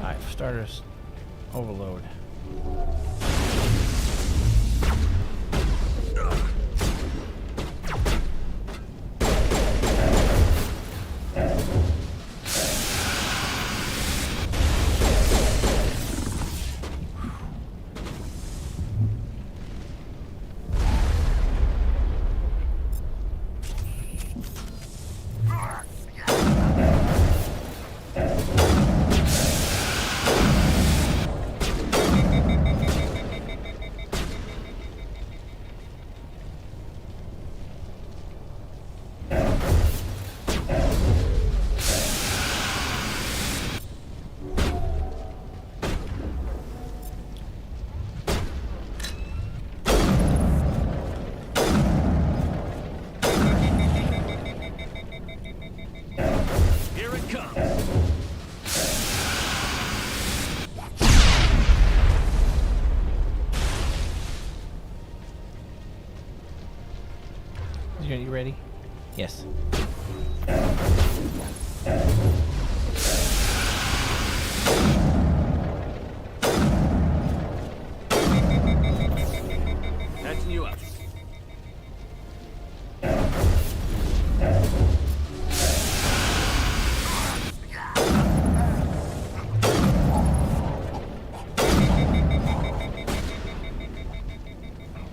Alright, for starters, overload. You ready? Yes. Patching you up.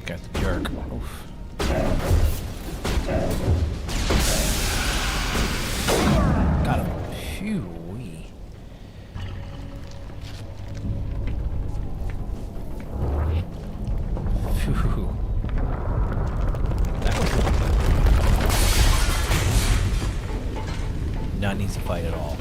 Got the jerk. Oof. Got him. Phew-wee. Phew. That was not an easy fight at all.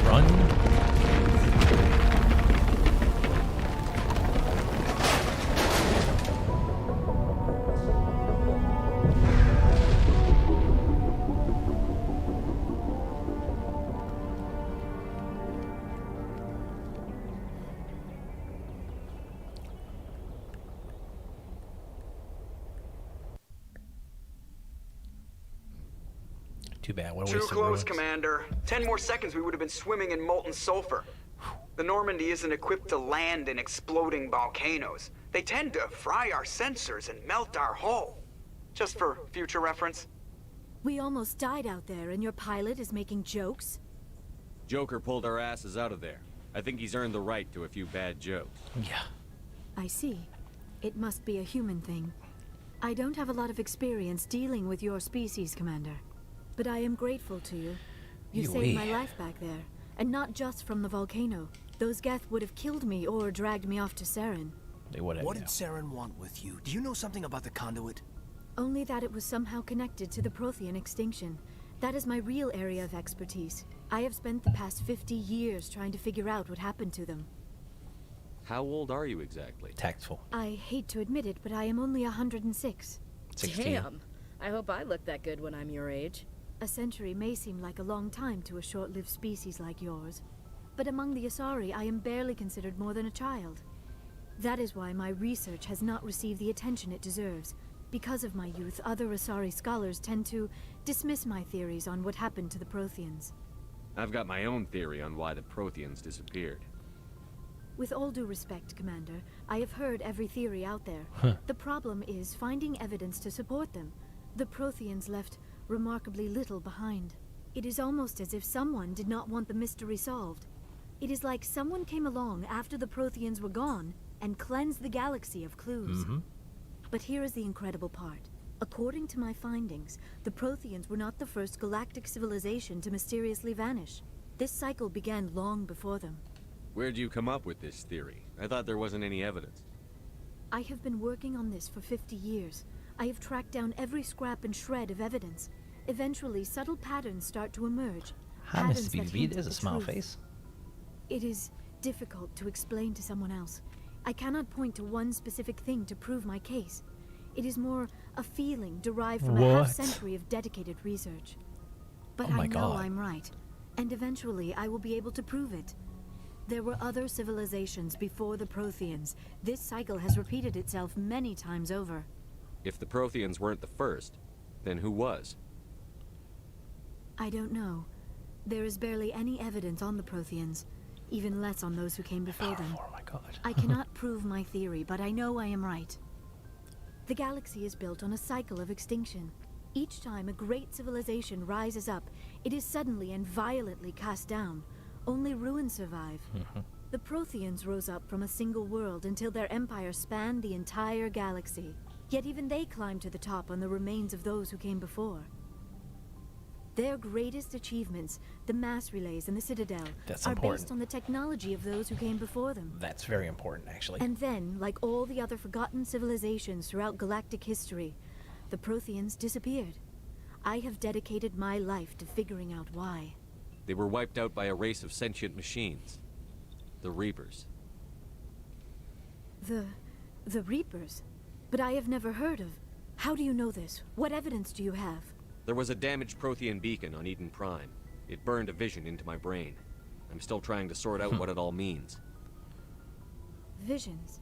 Run. Too bad. What a Too waste of close, ruins. Commander. 10 more seconds, we would have been swimming in molten sulfur. The Normandy isn't equipped to land in exploding volcanoes. They tend to fry our sensors and melt our hull. Just for future reference. We almost died out there, and your pilot is making jokes? Joker pulled our asses out of there. I think he's earned the right to a few bad jokes. Yeah. I see. It must be a human thing. I don't have a lot of experience dealing with your species, Commander. But I am grateful to you. You saved my life back there. And not just from the volcano. Those Geth would have killed me or dragged me off to Saren. They would have. What did Saren want with you? Do you know something about the conduit? Only that it was somehow connected to the Prothean extinction. That is my real area of expertise. I have spent the past 50 years trying to figure out what happened to them. How old are you exactly? Tactful. I hate to admit it, but I am only 106. 16. Damn. I hope I look that good when I'm your age. A century may seem like a long time to a short-lived species like yours. But among the Asari, I am barely considered more than a child. That is why my research has not received the attention it deserves. Because of my youth, other Asari scholars tend to dismiss my theories on what happened to the Protheans. I've got my own theory on why the Protheans disappeared. With all due respect, Commander, I have heard every theory out there. The problem is finding evidence to support them. The Protheans left remarkably little behind. It is almost as if someone did not want the mystery solved. It is like someone came along after the Protheans were gone and cleansed the galaxy of clues. But here is the incredible part. According to my findings, the Protheans were not the first galactic civilization to mysteriously vanish. This cycle began long before them. Where'd you come up with this theory? I thought there wasn't any evidence. I have been working on this for 50 years. I have tracked down every scrap and shred of evidence. Eventually, subtle patterns start to emerge. Hi, Patterns Mrs. that BB. hint There's at a the smile truth. face. It is difficult to explain to someone else. I cannot point to one specific thing to prove my case. It is more a feeling derived from a What? half-century of dedicated research. But Oh my I know God. I'm right, and eventually I will be able to prove it. There were other civilizations before the Protheans. This cycle has repeated itself many times over. If the Protheans weren't the first, then who was? I don't know. There is barely any evidence on the Protheans, even less on those who came before them. Oh my God. I cannot prove my theory, but I know I am right. The galaxy is built on a cycle of extinction. Each time a great civilization rises up, it is suddenly and violently cast down. Only ruins survive. The Protheans rose up from a single world until their empire spanned the entire galaxy. Yet even they climbed to the top on the remains of those who came before. Their greatest achievements, the mass relays and the Citadel, That's are important. based on the technology of those who came before them. That's very important, actually. And then, like all the other forgotten civilizations throughout galactic history, the Protheans disappeared. I have dedicated my life to figuring out why. They were wiped out by a race of sentient machines. The Reapers. The Reapers? But I have never heard of... How do you know this? What evidence do you have? There was a damaged Prothean beacon on Eden Prime. It burned a vision into my brain. I'm still trying to sort out what it all means. Visions.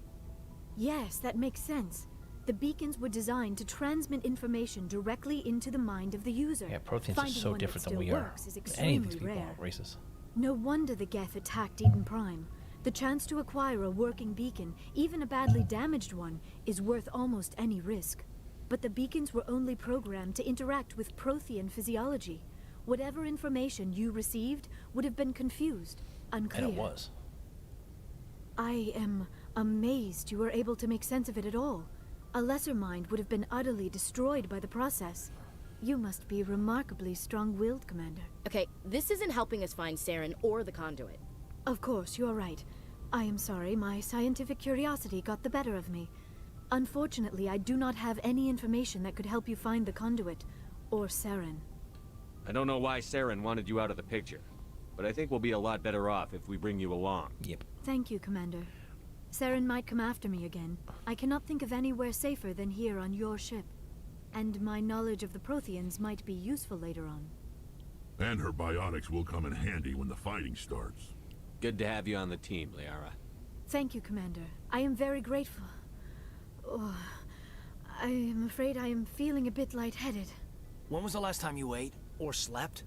Yes, that makes sense. The beacons were designed to transmit information directly into the mind of the user. Yeah, Protheans are Finding so one that different than still we are. works is Any of these extremely people rare. are racist. No wonder the Geth attacked Eden Prime. The chance to acquire a working beacon, even a badly damaged one, is worth almost any risk. But the beacons were only programmed to interact with Prothean physiology. Whatever information you received would have been confused, unclear. And it was. I am amazed you were able to make sense of it at all. A lesser mind would have been utterly destroyed by the process. You must be remarkably strong-willed, Commander. Okay, this isn't helping us find Saren or the conduit. Of course, you are right. I am sorry, my scientific curiosity got the better of me. Unfortunately, I do not have any information that could help you find the conduit, or Saren. I don't know why Saren wanted you out of the picture, but I think we'll be a lot better off if we bring you along. Yep. Thank you, Commander. Saren might come after me again. I cannot think of anywhere safer than here on your ship. And my knowledge of the Protheans might be useful later on. And her biotics will come in handy when the fighting starts. Good to have you on the team, Liara. Thank you, Commander. I am very grateful. Oh, I am afraid I am feeling a bit lightheaded. When was the last time you ate? Or slept?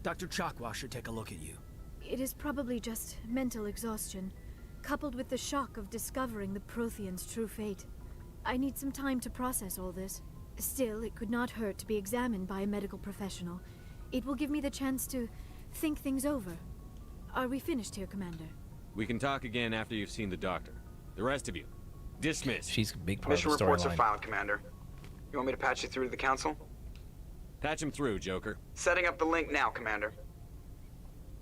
Dr. Chakwa should take a look at you. It is probably just mental exhaustion, coupled with the shock of discovering the Protheans' true fate. I need some time to process all this. Still, it could not hurt to be examined by a medical professional. It will give me the chance to think things over. Are we finished here, Commander? We can talk again after you've seen the doctor. The rest of you, dismissed. She's a big part Mission of the reports are storyline. filed, Commander. You want me to patch you through to the Council? Patch him through, Joker. Setting up the link now, Commander.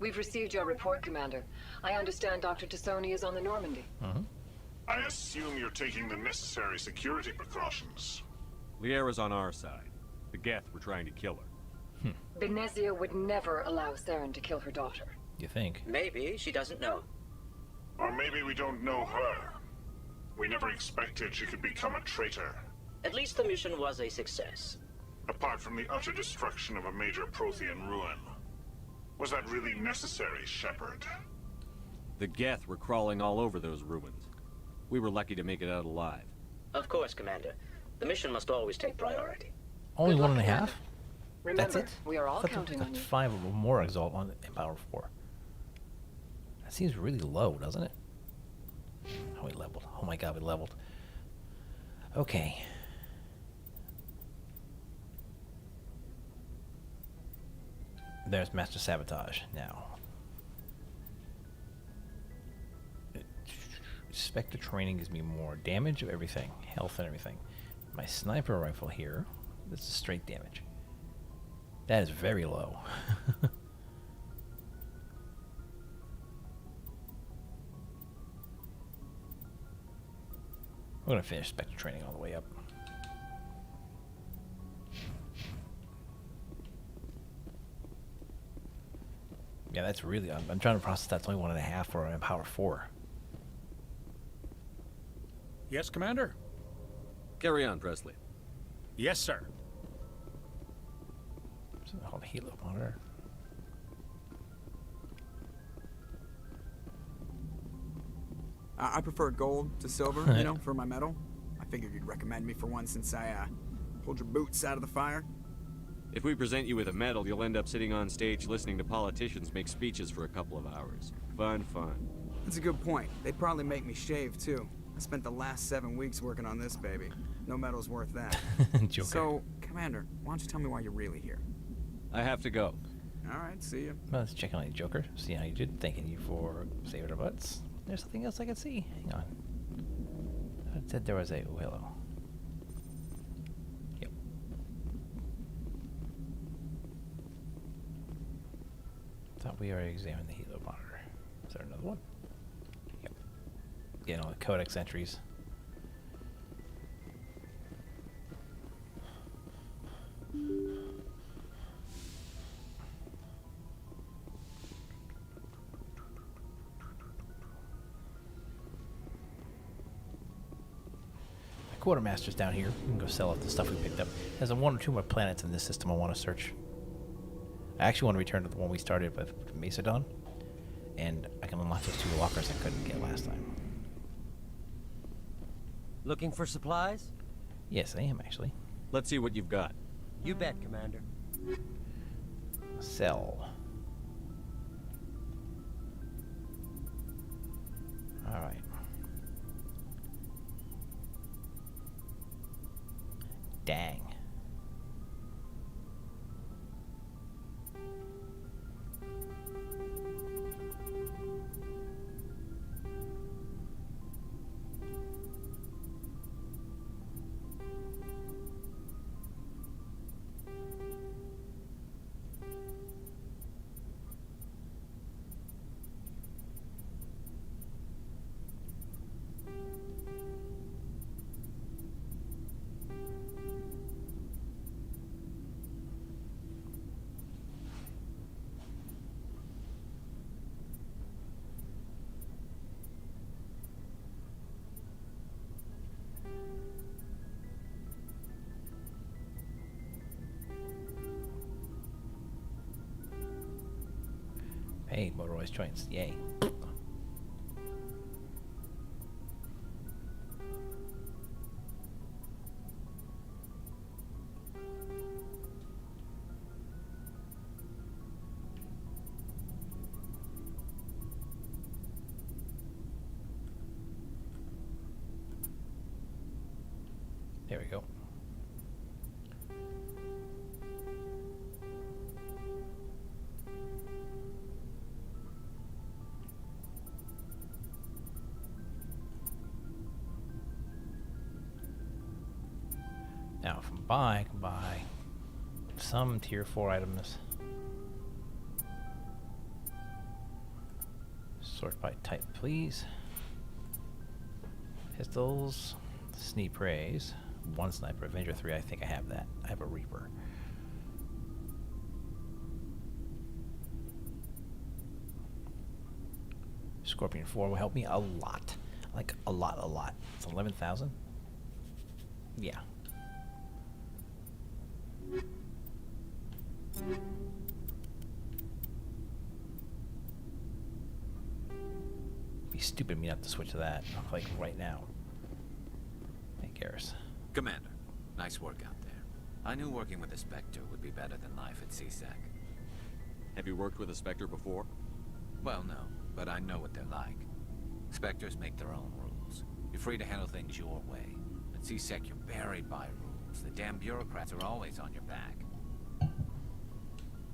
We've received your report, Commander. I understand Dr. Tassoni is on the Normandy. I assume you're taking the necessary security precautions. Liara's on our side. The Geth were trying to kill her. Benezia would never allow Saren to kill her daughter. You think? Maybe she doesn't know. Or maybe we don't know her. We never expected she could become a traitor. At least the mission was a success. Apart from the utter destruction of a major Prothean ruin. Was that really necessary, Shepard? The Geth were crawling all over those ruins. We were lucky to make it out alive. Of course, Commander. The mission must always take priority. Only Good one luck, and a Commander. half? Remember, That's it? we are all I thought counting there on was you. 5 or more exalt on in Power 4. That seems really low, doesn't it? Oh, we leveled. Oh my god, we leveled. Okay. There's Master Sabotage now. Spectre training gives me more damage of everything, health and everything. My sniper rifle here, this is straight damage. That is very low. We're gonna finish Spectre training all the way up. Yeah, that's really. I'm trying to process that's only 1.5 for an Power 4. Yes, Commander? Carry on, Presley. Yes, sir. So hold the helo monitor. I prefer gold to silver, you know, for my medal. I figured you'd recommend me for one since I pulled your boots out of the fire. If we present you with a medal, you'll end up sitting on stage listening to politicians make speeches for a couple of hours. Fun, fun. That's a good point. They'd probably make me shave, too. I spent the last 7 weeks working on this baby. No medal's worth that. Joker. So, Commander, why don't you tell me why you're really here? I have to go. All right, see ya. Well, let's check on you, Joker. See how you did. Thanking you for saving our butts. There's something else I can see. Hang on. It said there was a. Oh, hello. Yep. Thought we already examined the helo monitor. Is there another one? Yep. Getting all the codex entries. quartermaster's down here. We can go sell off the stuff we picked up. There's one or two more planets in this system I want to search. I actually want to return to the one we started with Macedon, and I can unlock those 2 lockers I couldn't get last time. Looking for supplies? Yes, I am actually. Let's see what you've got. You bet, Commander. Sell. Alright. Dang. Hey, motorized joints. Yay. There we go. Now, if I can buy some tier 4 items. Sort by type, please. Pistols, sneak rays, 1 sniper, Avenger 3. I think I have that. I have a Reaper. Scorpion 4 will help me a lot. Like, a lot. It's 11,000? Yeah. Be stupid of me not to switch to that, like, right now. Hey, Garrus. Commander, nice work out there. I knew working with a Spectre would be better than life at CSEC. Have you worked with a Spectre before? Well, no, but I know what they're like. Spectres make their own rules. You're free to handle things your way. At CSEC, you're buried by rules. The damn bureaucrats are always on your back.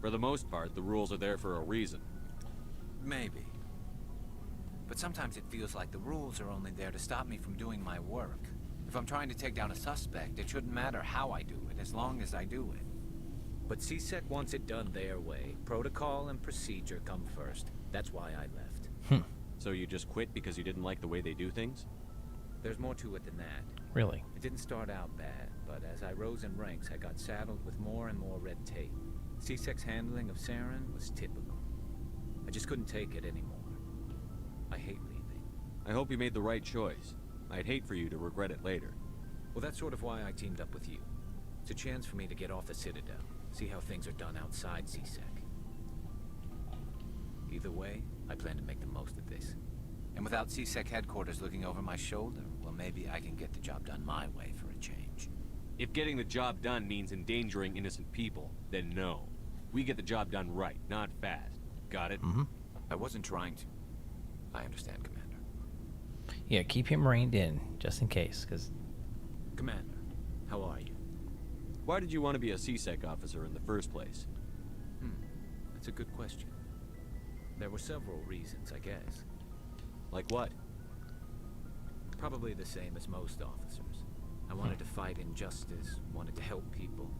For the most part, the rules are there for a reason. Maybe. But sometimes it feels like the rules are only there to stop me from doing my work. If I'm trying to take down a suspect, it shouldn't matter how I do it, as long as I do it. But CSEC wants it done their way. Protocol and procedure come first. That's why I left. So you just quit because you didn't like the way they do things? There's more to it than that. Really? It didn't start out bad, but as I rose in ranks, I got saddled with more and more red tape. CSEC's handling of Saren was typical. I just couldn't take it anymore. I hate leaving. I hope you made the right choice. I'd hate for you to regret it later. Well, that's sort of why I teamed up with you. It's a chance for me to get off the Citadel, see how things are done outside CSEC. Either way, I plan to make the most of this. And without CSEC headquarters looking over my shoulder, well, maybe I can get the job done my way for a change. If getting the job done means endangering innocent people, then no. We get the job done right, not fast. Got it? Mm-hmm. I wasn't trying to. I understand, Commander. Yeah, keep him reined in, just in case, because... Commander, how are you? Why did you want to be a CSEC officer in the first place? That's a good question. There were several reasons, I guess. Like what? Probably the same as most officers. I wanted to fight injustice, wanted to help people.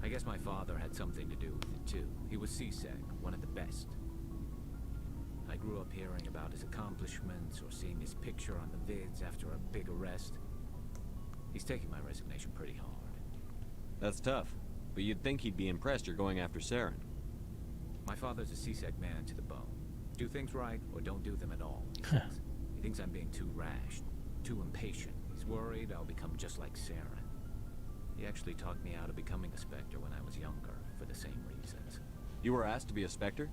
I guess my father had something to do with it too. He was CSEC, one of the best. I grew up hearing about his accomplishments or seeing his picture on the vids after a big arrest. He's taking my resignation pretty hard. That's tough, but you'd think he'd be impressed you're going after Saren. My father's a CSEC man to the bone. Do things right or don't do them at all, he says. He thinks I'm being too rash, too impatient. He's worried I'll become just like Saren. He actually talked me out of becoming a Spectre when I was younger, for the same reasons. You were asked to be a Spectre?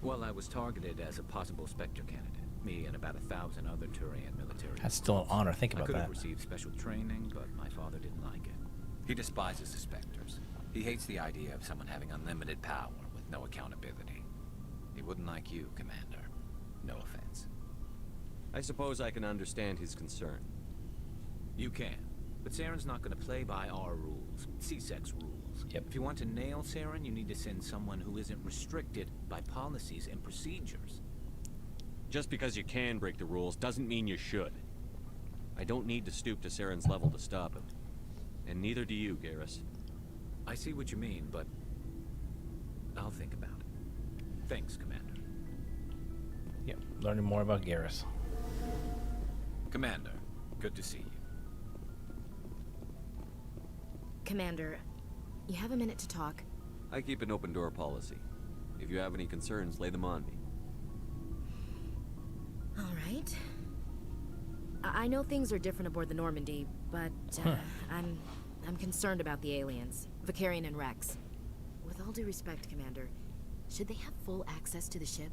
Well, I was targeted as a possible Spectre candidate. Me and about 1,000 other Turian military. That's still an honor. Think about I could that. have received special training, but my father didn't like it. He despises the Spectres. He hates the idea of someone having unlimited power with no accountability. He wouldn't like you, Commander. No offense. I suppose I can understand his concern. You can. But Saren's not going to play by our rules, CSEC's rules. Yep. If you want to nail Saren, you need to send someone who isn't restricted by policies and procedures. Just because you can break the rules doesn't mean you should. I don't need to stoop to Saren's level to stop him. And neither do you, Garrus. I see what you mean, but I'll think about it. Thanks, Commander. Yep, learning more about Garrus. Commander, good to see you. Commander, you have a minute to talk? I keep an open door policy. If you have any concerns, lay them on me. All right. I know things are different aboard the Normandy, but I'm concerned about the aliens, Vicarian and Rex. With all due respect, Commander, should they have full access to the ship?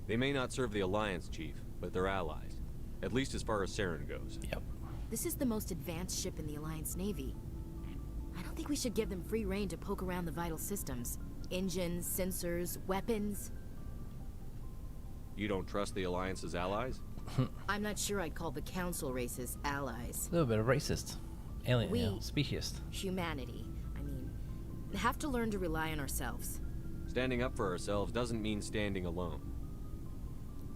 They may not serve the Alliance, Chief, but they're allies. At least as far as Saren goes. Yep. This is the most advanced ship in the Alliance Navy. I don't think we should give them free rein to poke around the vital systems. Engines, sensors, weapons. You don't trust the Alliance's allies? I'm not sure I'd call the Council races allies. A little bit of racist. Alien, We- speciesist. Humanity, I mean, have to learn to rely on ourselves. Standing up for ourselves doesn't mean standing alone.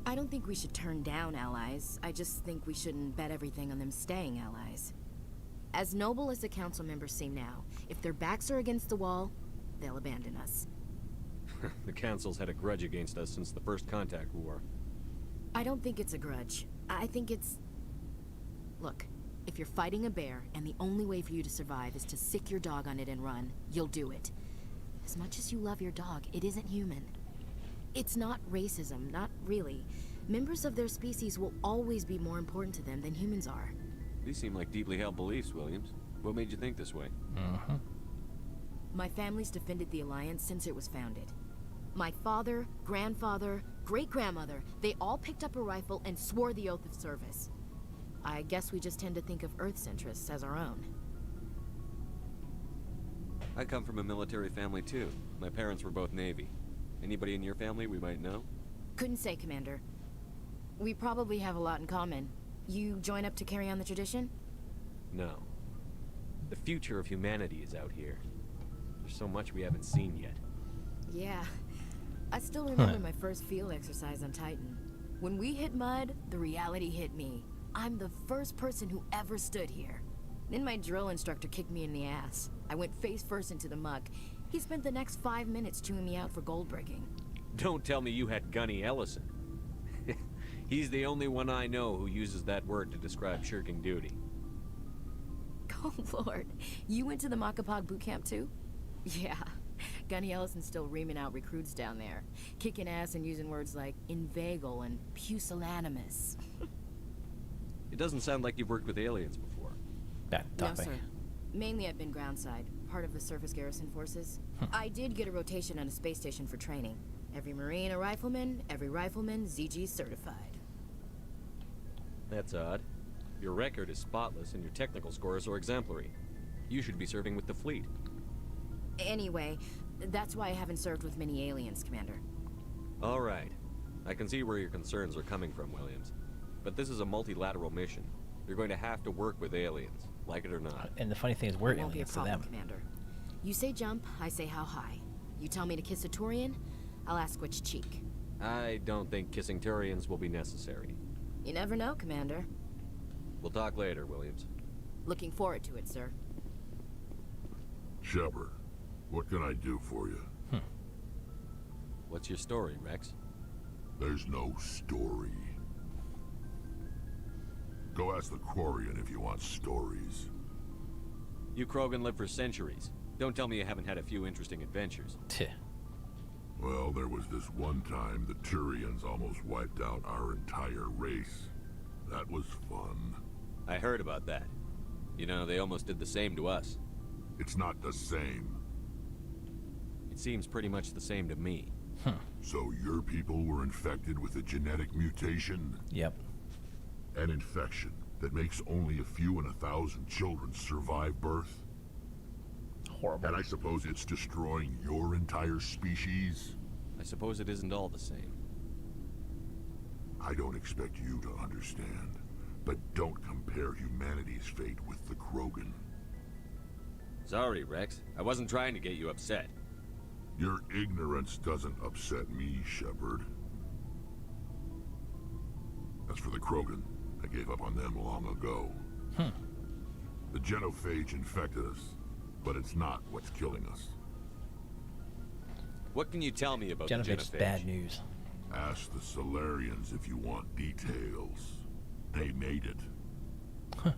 I don't think we should turn down allies. I just think we shouldn't bet everything on them staying allies. As noble as the Council members seem now, if their backs are against the wall, they'll abandon us. The Council's had a grudge against us since the First Contact War. I don't think it's a grudge. I think it's... Look, if you're fighting a bear and the only way for you to survive is to sick your dog on it and run, you'll do it. As much as you love your dog, it isn't human. It's not racism, not really. Members of their species will always be more important to them than humans are. These seem like deeply held beliefs, Williams. What made you think this way? My family's defended the Alliance since it was founded. My father, grandfather, great-grandmother, they all picked up a rifle and swore the oath of service. I guess we just tend to think of Earth's interests as our own. I come from a military family too. My parents were both Navy. Anybody in your family we might know? Couldn't say, Commander. We probably have a lot in common. You join up to carry on the tradition? No. The future of humanity is out here. There's so much we haven't seen yet. Yeah. I still remember my first field exercise on Titan. When we hit mud, the reality hit me. I'm the first person who ever stood here. Then my drill instructor kicked me in the ass. I went face first into the muck. He spent the next 5 minutes chewing me out for gold breaking. Don't tell me you had Gunny Ellison. He's the only one I know who uses that word to describe shirking duty. Oh, Lord. You went to the Macapog boot camp, too? Yeah. Gunny Ellison's still reaming out recruits down there. Kicking ass and using words like inveigle and pusillanimous. It doesn't sound like you've worked with aliens before. Bad No, topic. sir. Mainly I've been groundside, part of the surface garrison forces. I did get a rotation on a space station for training. Every Marine a rifleman, every rifleman ZG certified. That's odd. Your record is spotless and your technical scores are exemplary. You should be serving with the fleet. Anyway, that's why I haven't served with many aliens, Commander. All right. I can see where your concerns are coming from, Williams. But this is a multilateral mission. You're going to have to work with aliens, like it or not. And the funny thing is, we're Won't be a aliens to problem, them. Commander. You say jump, I say how high. You tell me to kiss a Turian, I'll ask which cheek. I don't think kissing Turians will be necessary. You never know, Commander. We'll talk later, Williams. Looking forward to it, sir. Shepard, what can I do for you? What's your story, Rex? There's no story. Go ask the Quarian if you want stories. You Krogan lived for centuries. Don't tell me you haven't had a few interesting adventures. Well, there was this one time the Turians almost wiped out our entire race. That was fun. I heard about that. You know, they almost did the same to us. It's not the same. It seems pretty much the same to me. So your people were infected with a genetic mutation? Yep. An infection that makes only a few in 1,000 children survive birth? Horrible. And I suppose it's destroying your entire species? I suppose it isn't all the same. I don't expect you to understand, but don't compare humanity's fate with the Krogan. Sorry, Rex. I wasn't trying to get you upset. Your ignorance doesn't upset me, Shepard. As for the Krogan, I gave up on them long ago. The genophage infected us, but it's not what's killing us. What can you tell me about the Genophage is genophage? bad news. Ask the Solarians if you want details. They made it.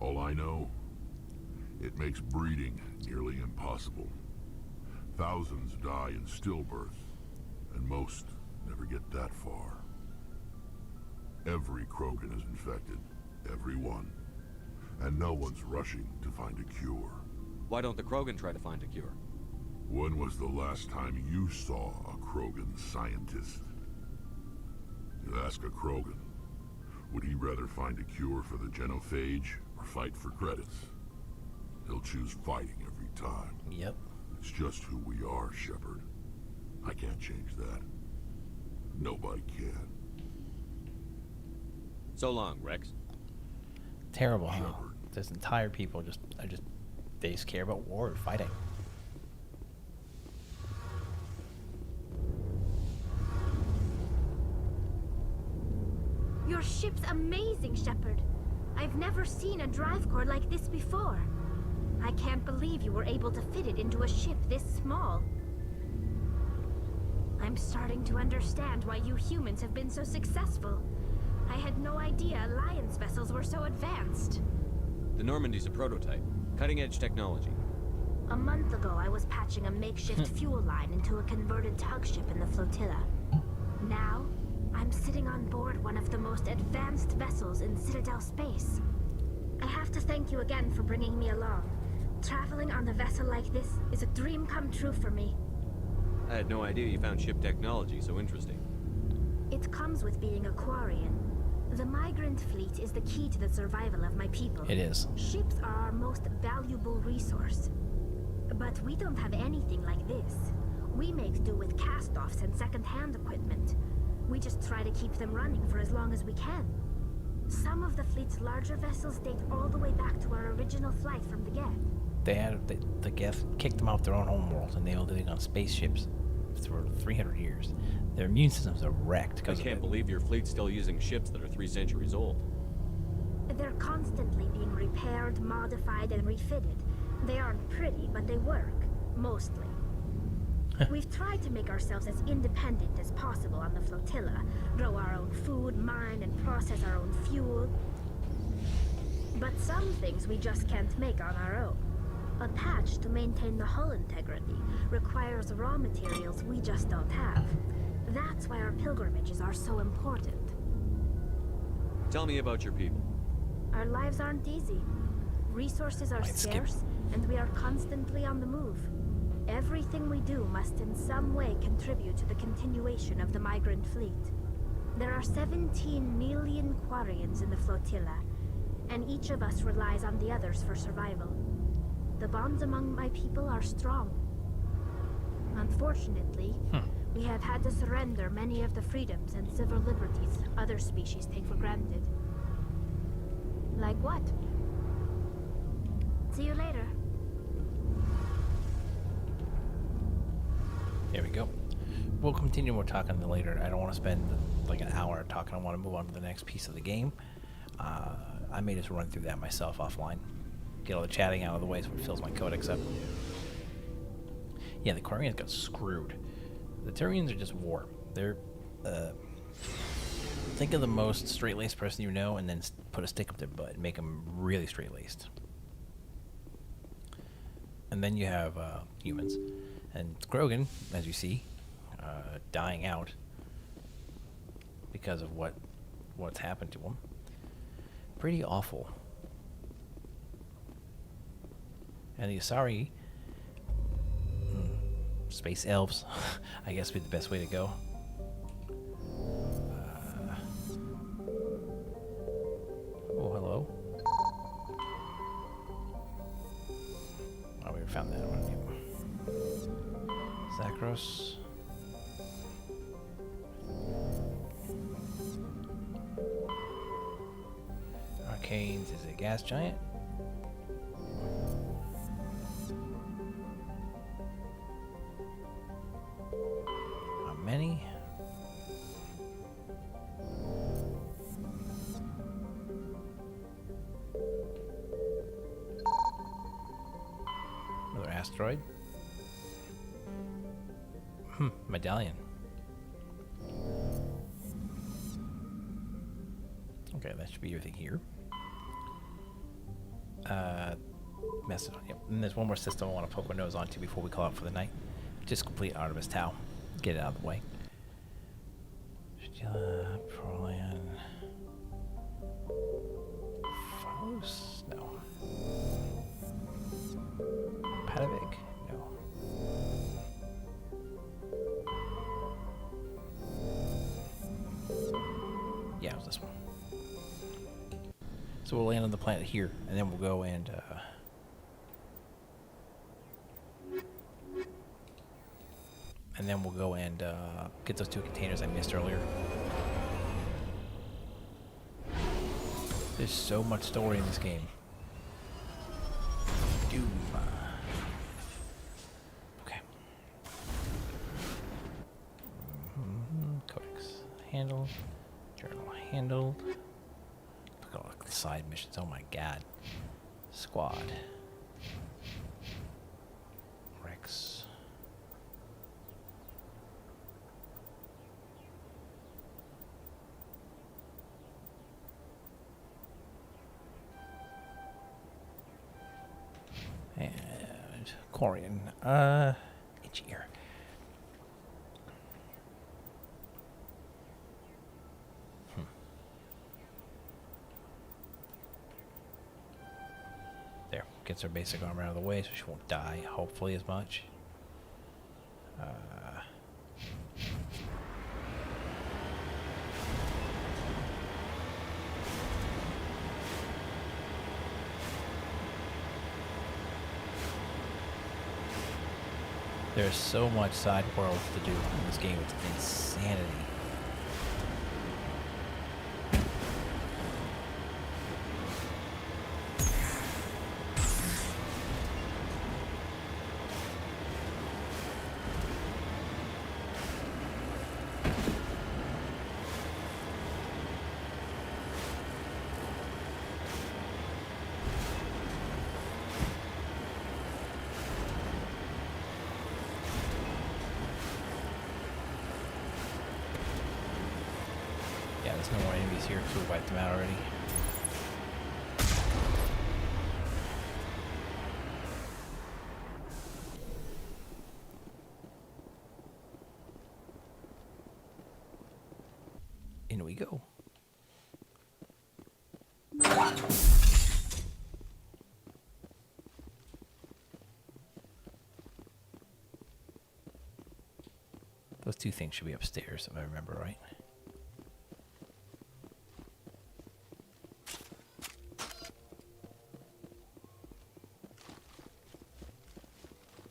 All I know, it makes breeding nearly impossible. Thousands die in stillbirth, and most never get that far. Every Krogan is infected, every one. And no one's rushing to find a cure. Why don't the Krogan try to find a cure? When was the last time you saw a Krogan scientist? You ask a Krogan, would he rather find a cure for the genophage or fight for credits? He'll choose fighting every time. Yep. It's just who we are, Shepard. I can't change that. Nobody can. So long, Rex. Terrible, huh? This entire people they just care about war and fighting. Your ship's amazing, Shepard. I've never seen a drive core like this before. I can't believe you were able to fit it into a ship this small. I'm starting to understand why you humans have been so successful. I had no idea Alliance vessels were so advanced. The Normandy's a prototype. Cutting-edge technology. A month ago, I was patching a makeshift fuel line into a converted tug ship in the flotilla. Now, I'm sitting on board one of the most advanced vessels in Citadel space. I have to thank you again for bringing me along. Traveling on a vessel like this is a dream come true for me. I had no idea you found ship technology so interesting. It comes with being a Quarian. The migrant fleet is the key to the survival of my people. It is. Ships are our most valuable resource. But we don't have anything like this. We make do with cast-offs and second-hand equipment. We just try to keep them running for as long as we can. Some of the fleet's larger vessels date all the way back to our original flight from the Geth. The Geth kicked them off their own homeworld, and they all living on spaceships for 300 years. Their immune systems are wrecked. I can't believe your fleet's still using ships that are 3 centuries old. They're constantly being repaired, modified, and refitted. They aren't pretty, but they work. Mostly. We've tried to make ourselves as independent as possible on the flotilla. Grow our own food, mine, and process our own fuel. But some things we just can't make on our own. A patch to maintain the hull integrity requires raw materials we just don't have. That's why our pilgrimages are so important. Tell me about your people. Our lives aren't easy. Resources are scarce, and we are constantly on the move. Everything we do must in some way contribute to the continuation of the migrant fleet. There are 17 million Quarians in the flotilla, and each of us relies on the others for survival. The bonds among my people are strong. Unfortunately, we have had to surrender many of the freedoms and civil liberties other species take for granted. Like what? See you later. There we go. We'll continue more talking later. I don't want to spend like an hour talking. I want to move on to the next piece of the game. I may just run through that myself offline. Get all the chatting out of the way so it fills my codex up. Yeah, the Quarians got screwed. The Turians are just war. They're, think of the most straight-laced person you know and then put a stick up their butt and make them really straight-laced. And then you have humans. And Krogan, as you see, dying out because of what's happened to them. pretty awful. And the Asari, space elves, I guess would be the best way to go. Oh, hello. Oh, we found that one. Zakros. Arcanes is a gas giant. How many? Another asteroid. Medallion. Okay, that should be everything here. Macedon. Yep. And there's one more system I want to poke my nose onto before we call out for the night. Just complete Artemis Tau. Get it out of the way. Prolian. Phos? No. Padovic? No. Yeah, it was this one. So we'll land on the planet here, and then we'll go and get those 2 containers I missed earlier. There's so much story in this game. Doom. Okay. Codex handled. Journal handled. Look at all the side missions. Oh my god. Squad. Rex. And Corian. Itchy ear. There. Gets her basic armor out of the way so she won't die, hopefully, as much. There's so much side worlds to do in this game. It's insanity. Yeah, there's no more enemies here because we wiped them out already. In we go. Those 2 things should be upstairs, if I remember right.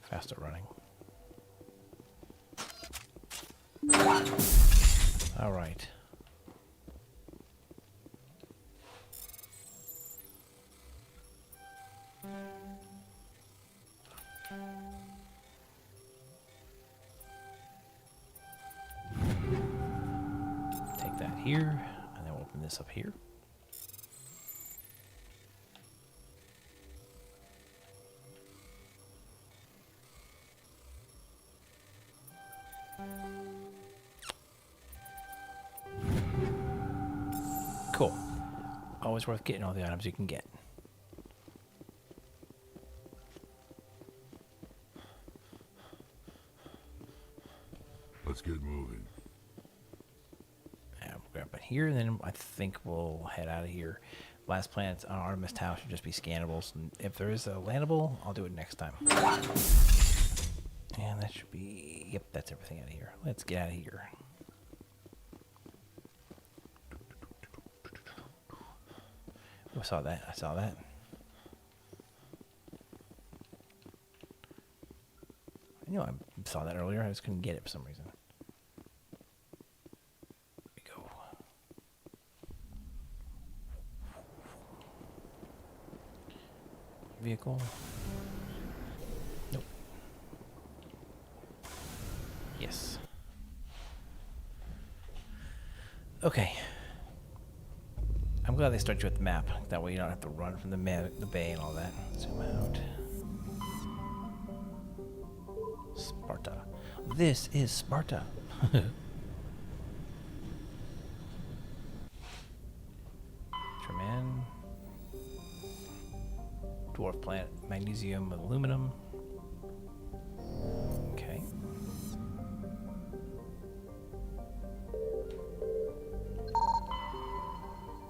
Faster running. All right. Take that here, and then we'll open this up here. Cool. Always worth getting all the items you can get. Let's get moving. And we'll grab it here, and then I think we'll head out of here. last planets on Artemis Tau should just be scannables. And if there is a landable, I'll do it next time. And that should be... Yep, that's everything out of here. Let's get out of here. I saw that. I saw that. I knew I saw that earlier. I just couldn't get it for some reason. Here we go. Vehicle. Nope. Yes. Okay. I'm glad they start you with the map. That way you don't have to run from the bay and all that. Zoom out. Sparta. This is Sparta. Treman. Dwarf planet. Magnesium, aluminum. Okay.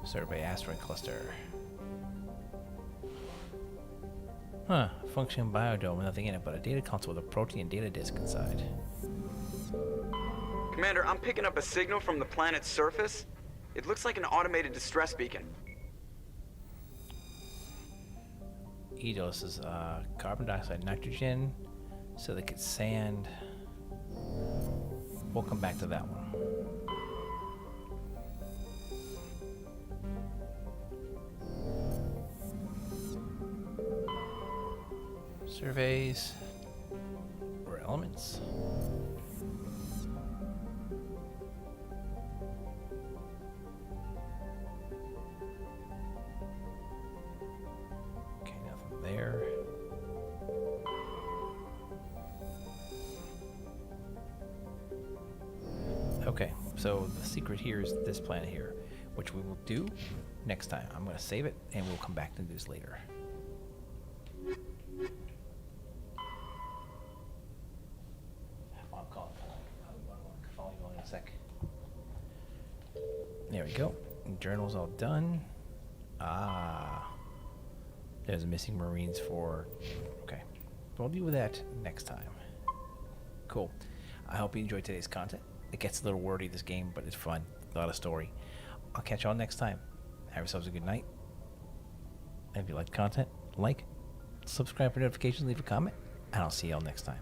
Survey asteroid cluster. Huh. Functioning biodome with nothing in it but a data console with a protein data disk inside. Commander, I'm picking up a signal from the planet's surface. It looks like an automated distress beacon. This is carbon dioxide, nitrogen, silicate sand. We'll come back to that one. Surveys or elements. Okay, nothing there. Okay, so the secret here is this planet here, which we will do next time. I'm going to save it and we'll come back to this later. There we go. Journal's all done. Ah. There's missing Marines for... Okay. We'll deal with that next time. Cool. I hope you enjoyed today's content. It gets a little wordy, this game, but it's fun. A lot of story. I'll catch you all next time. Have yourselves a good night. And if you like the content, like, subscribe for notifications, leave a comment, and I'll see you all next time.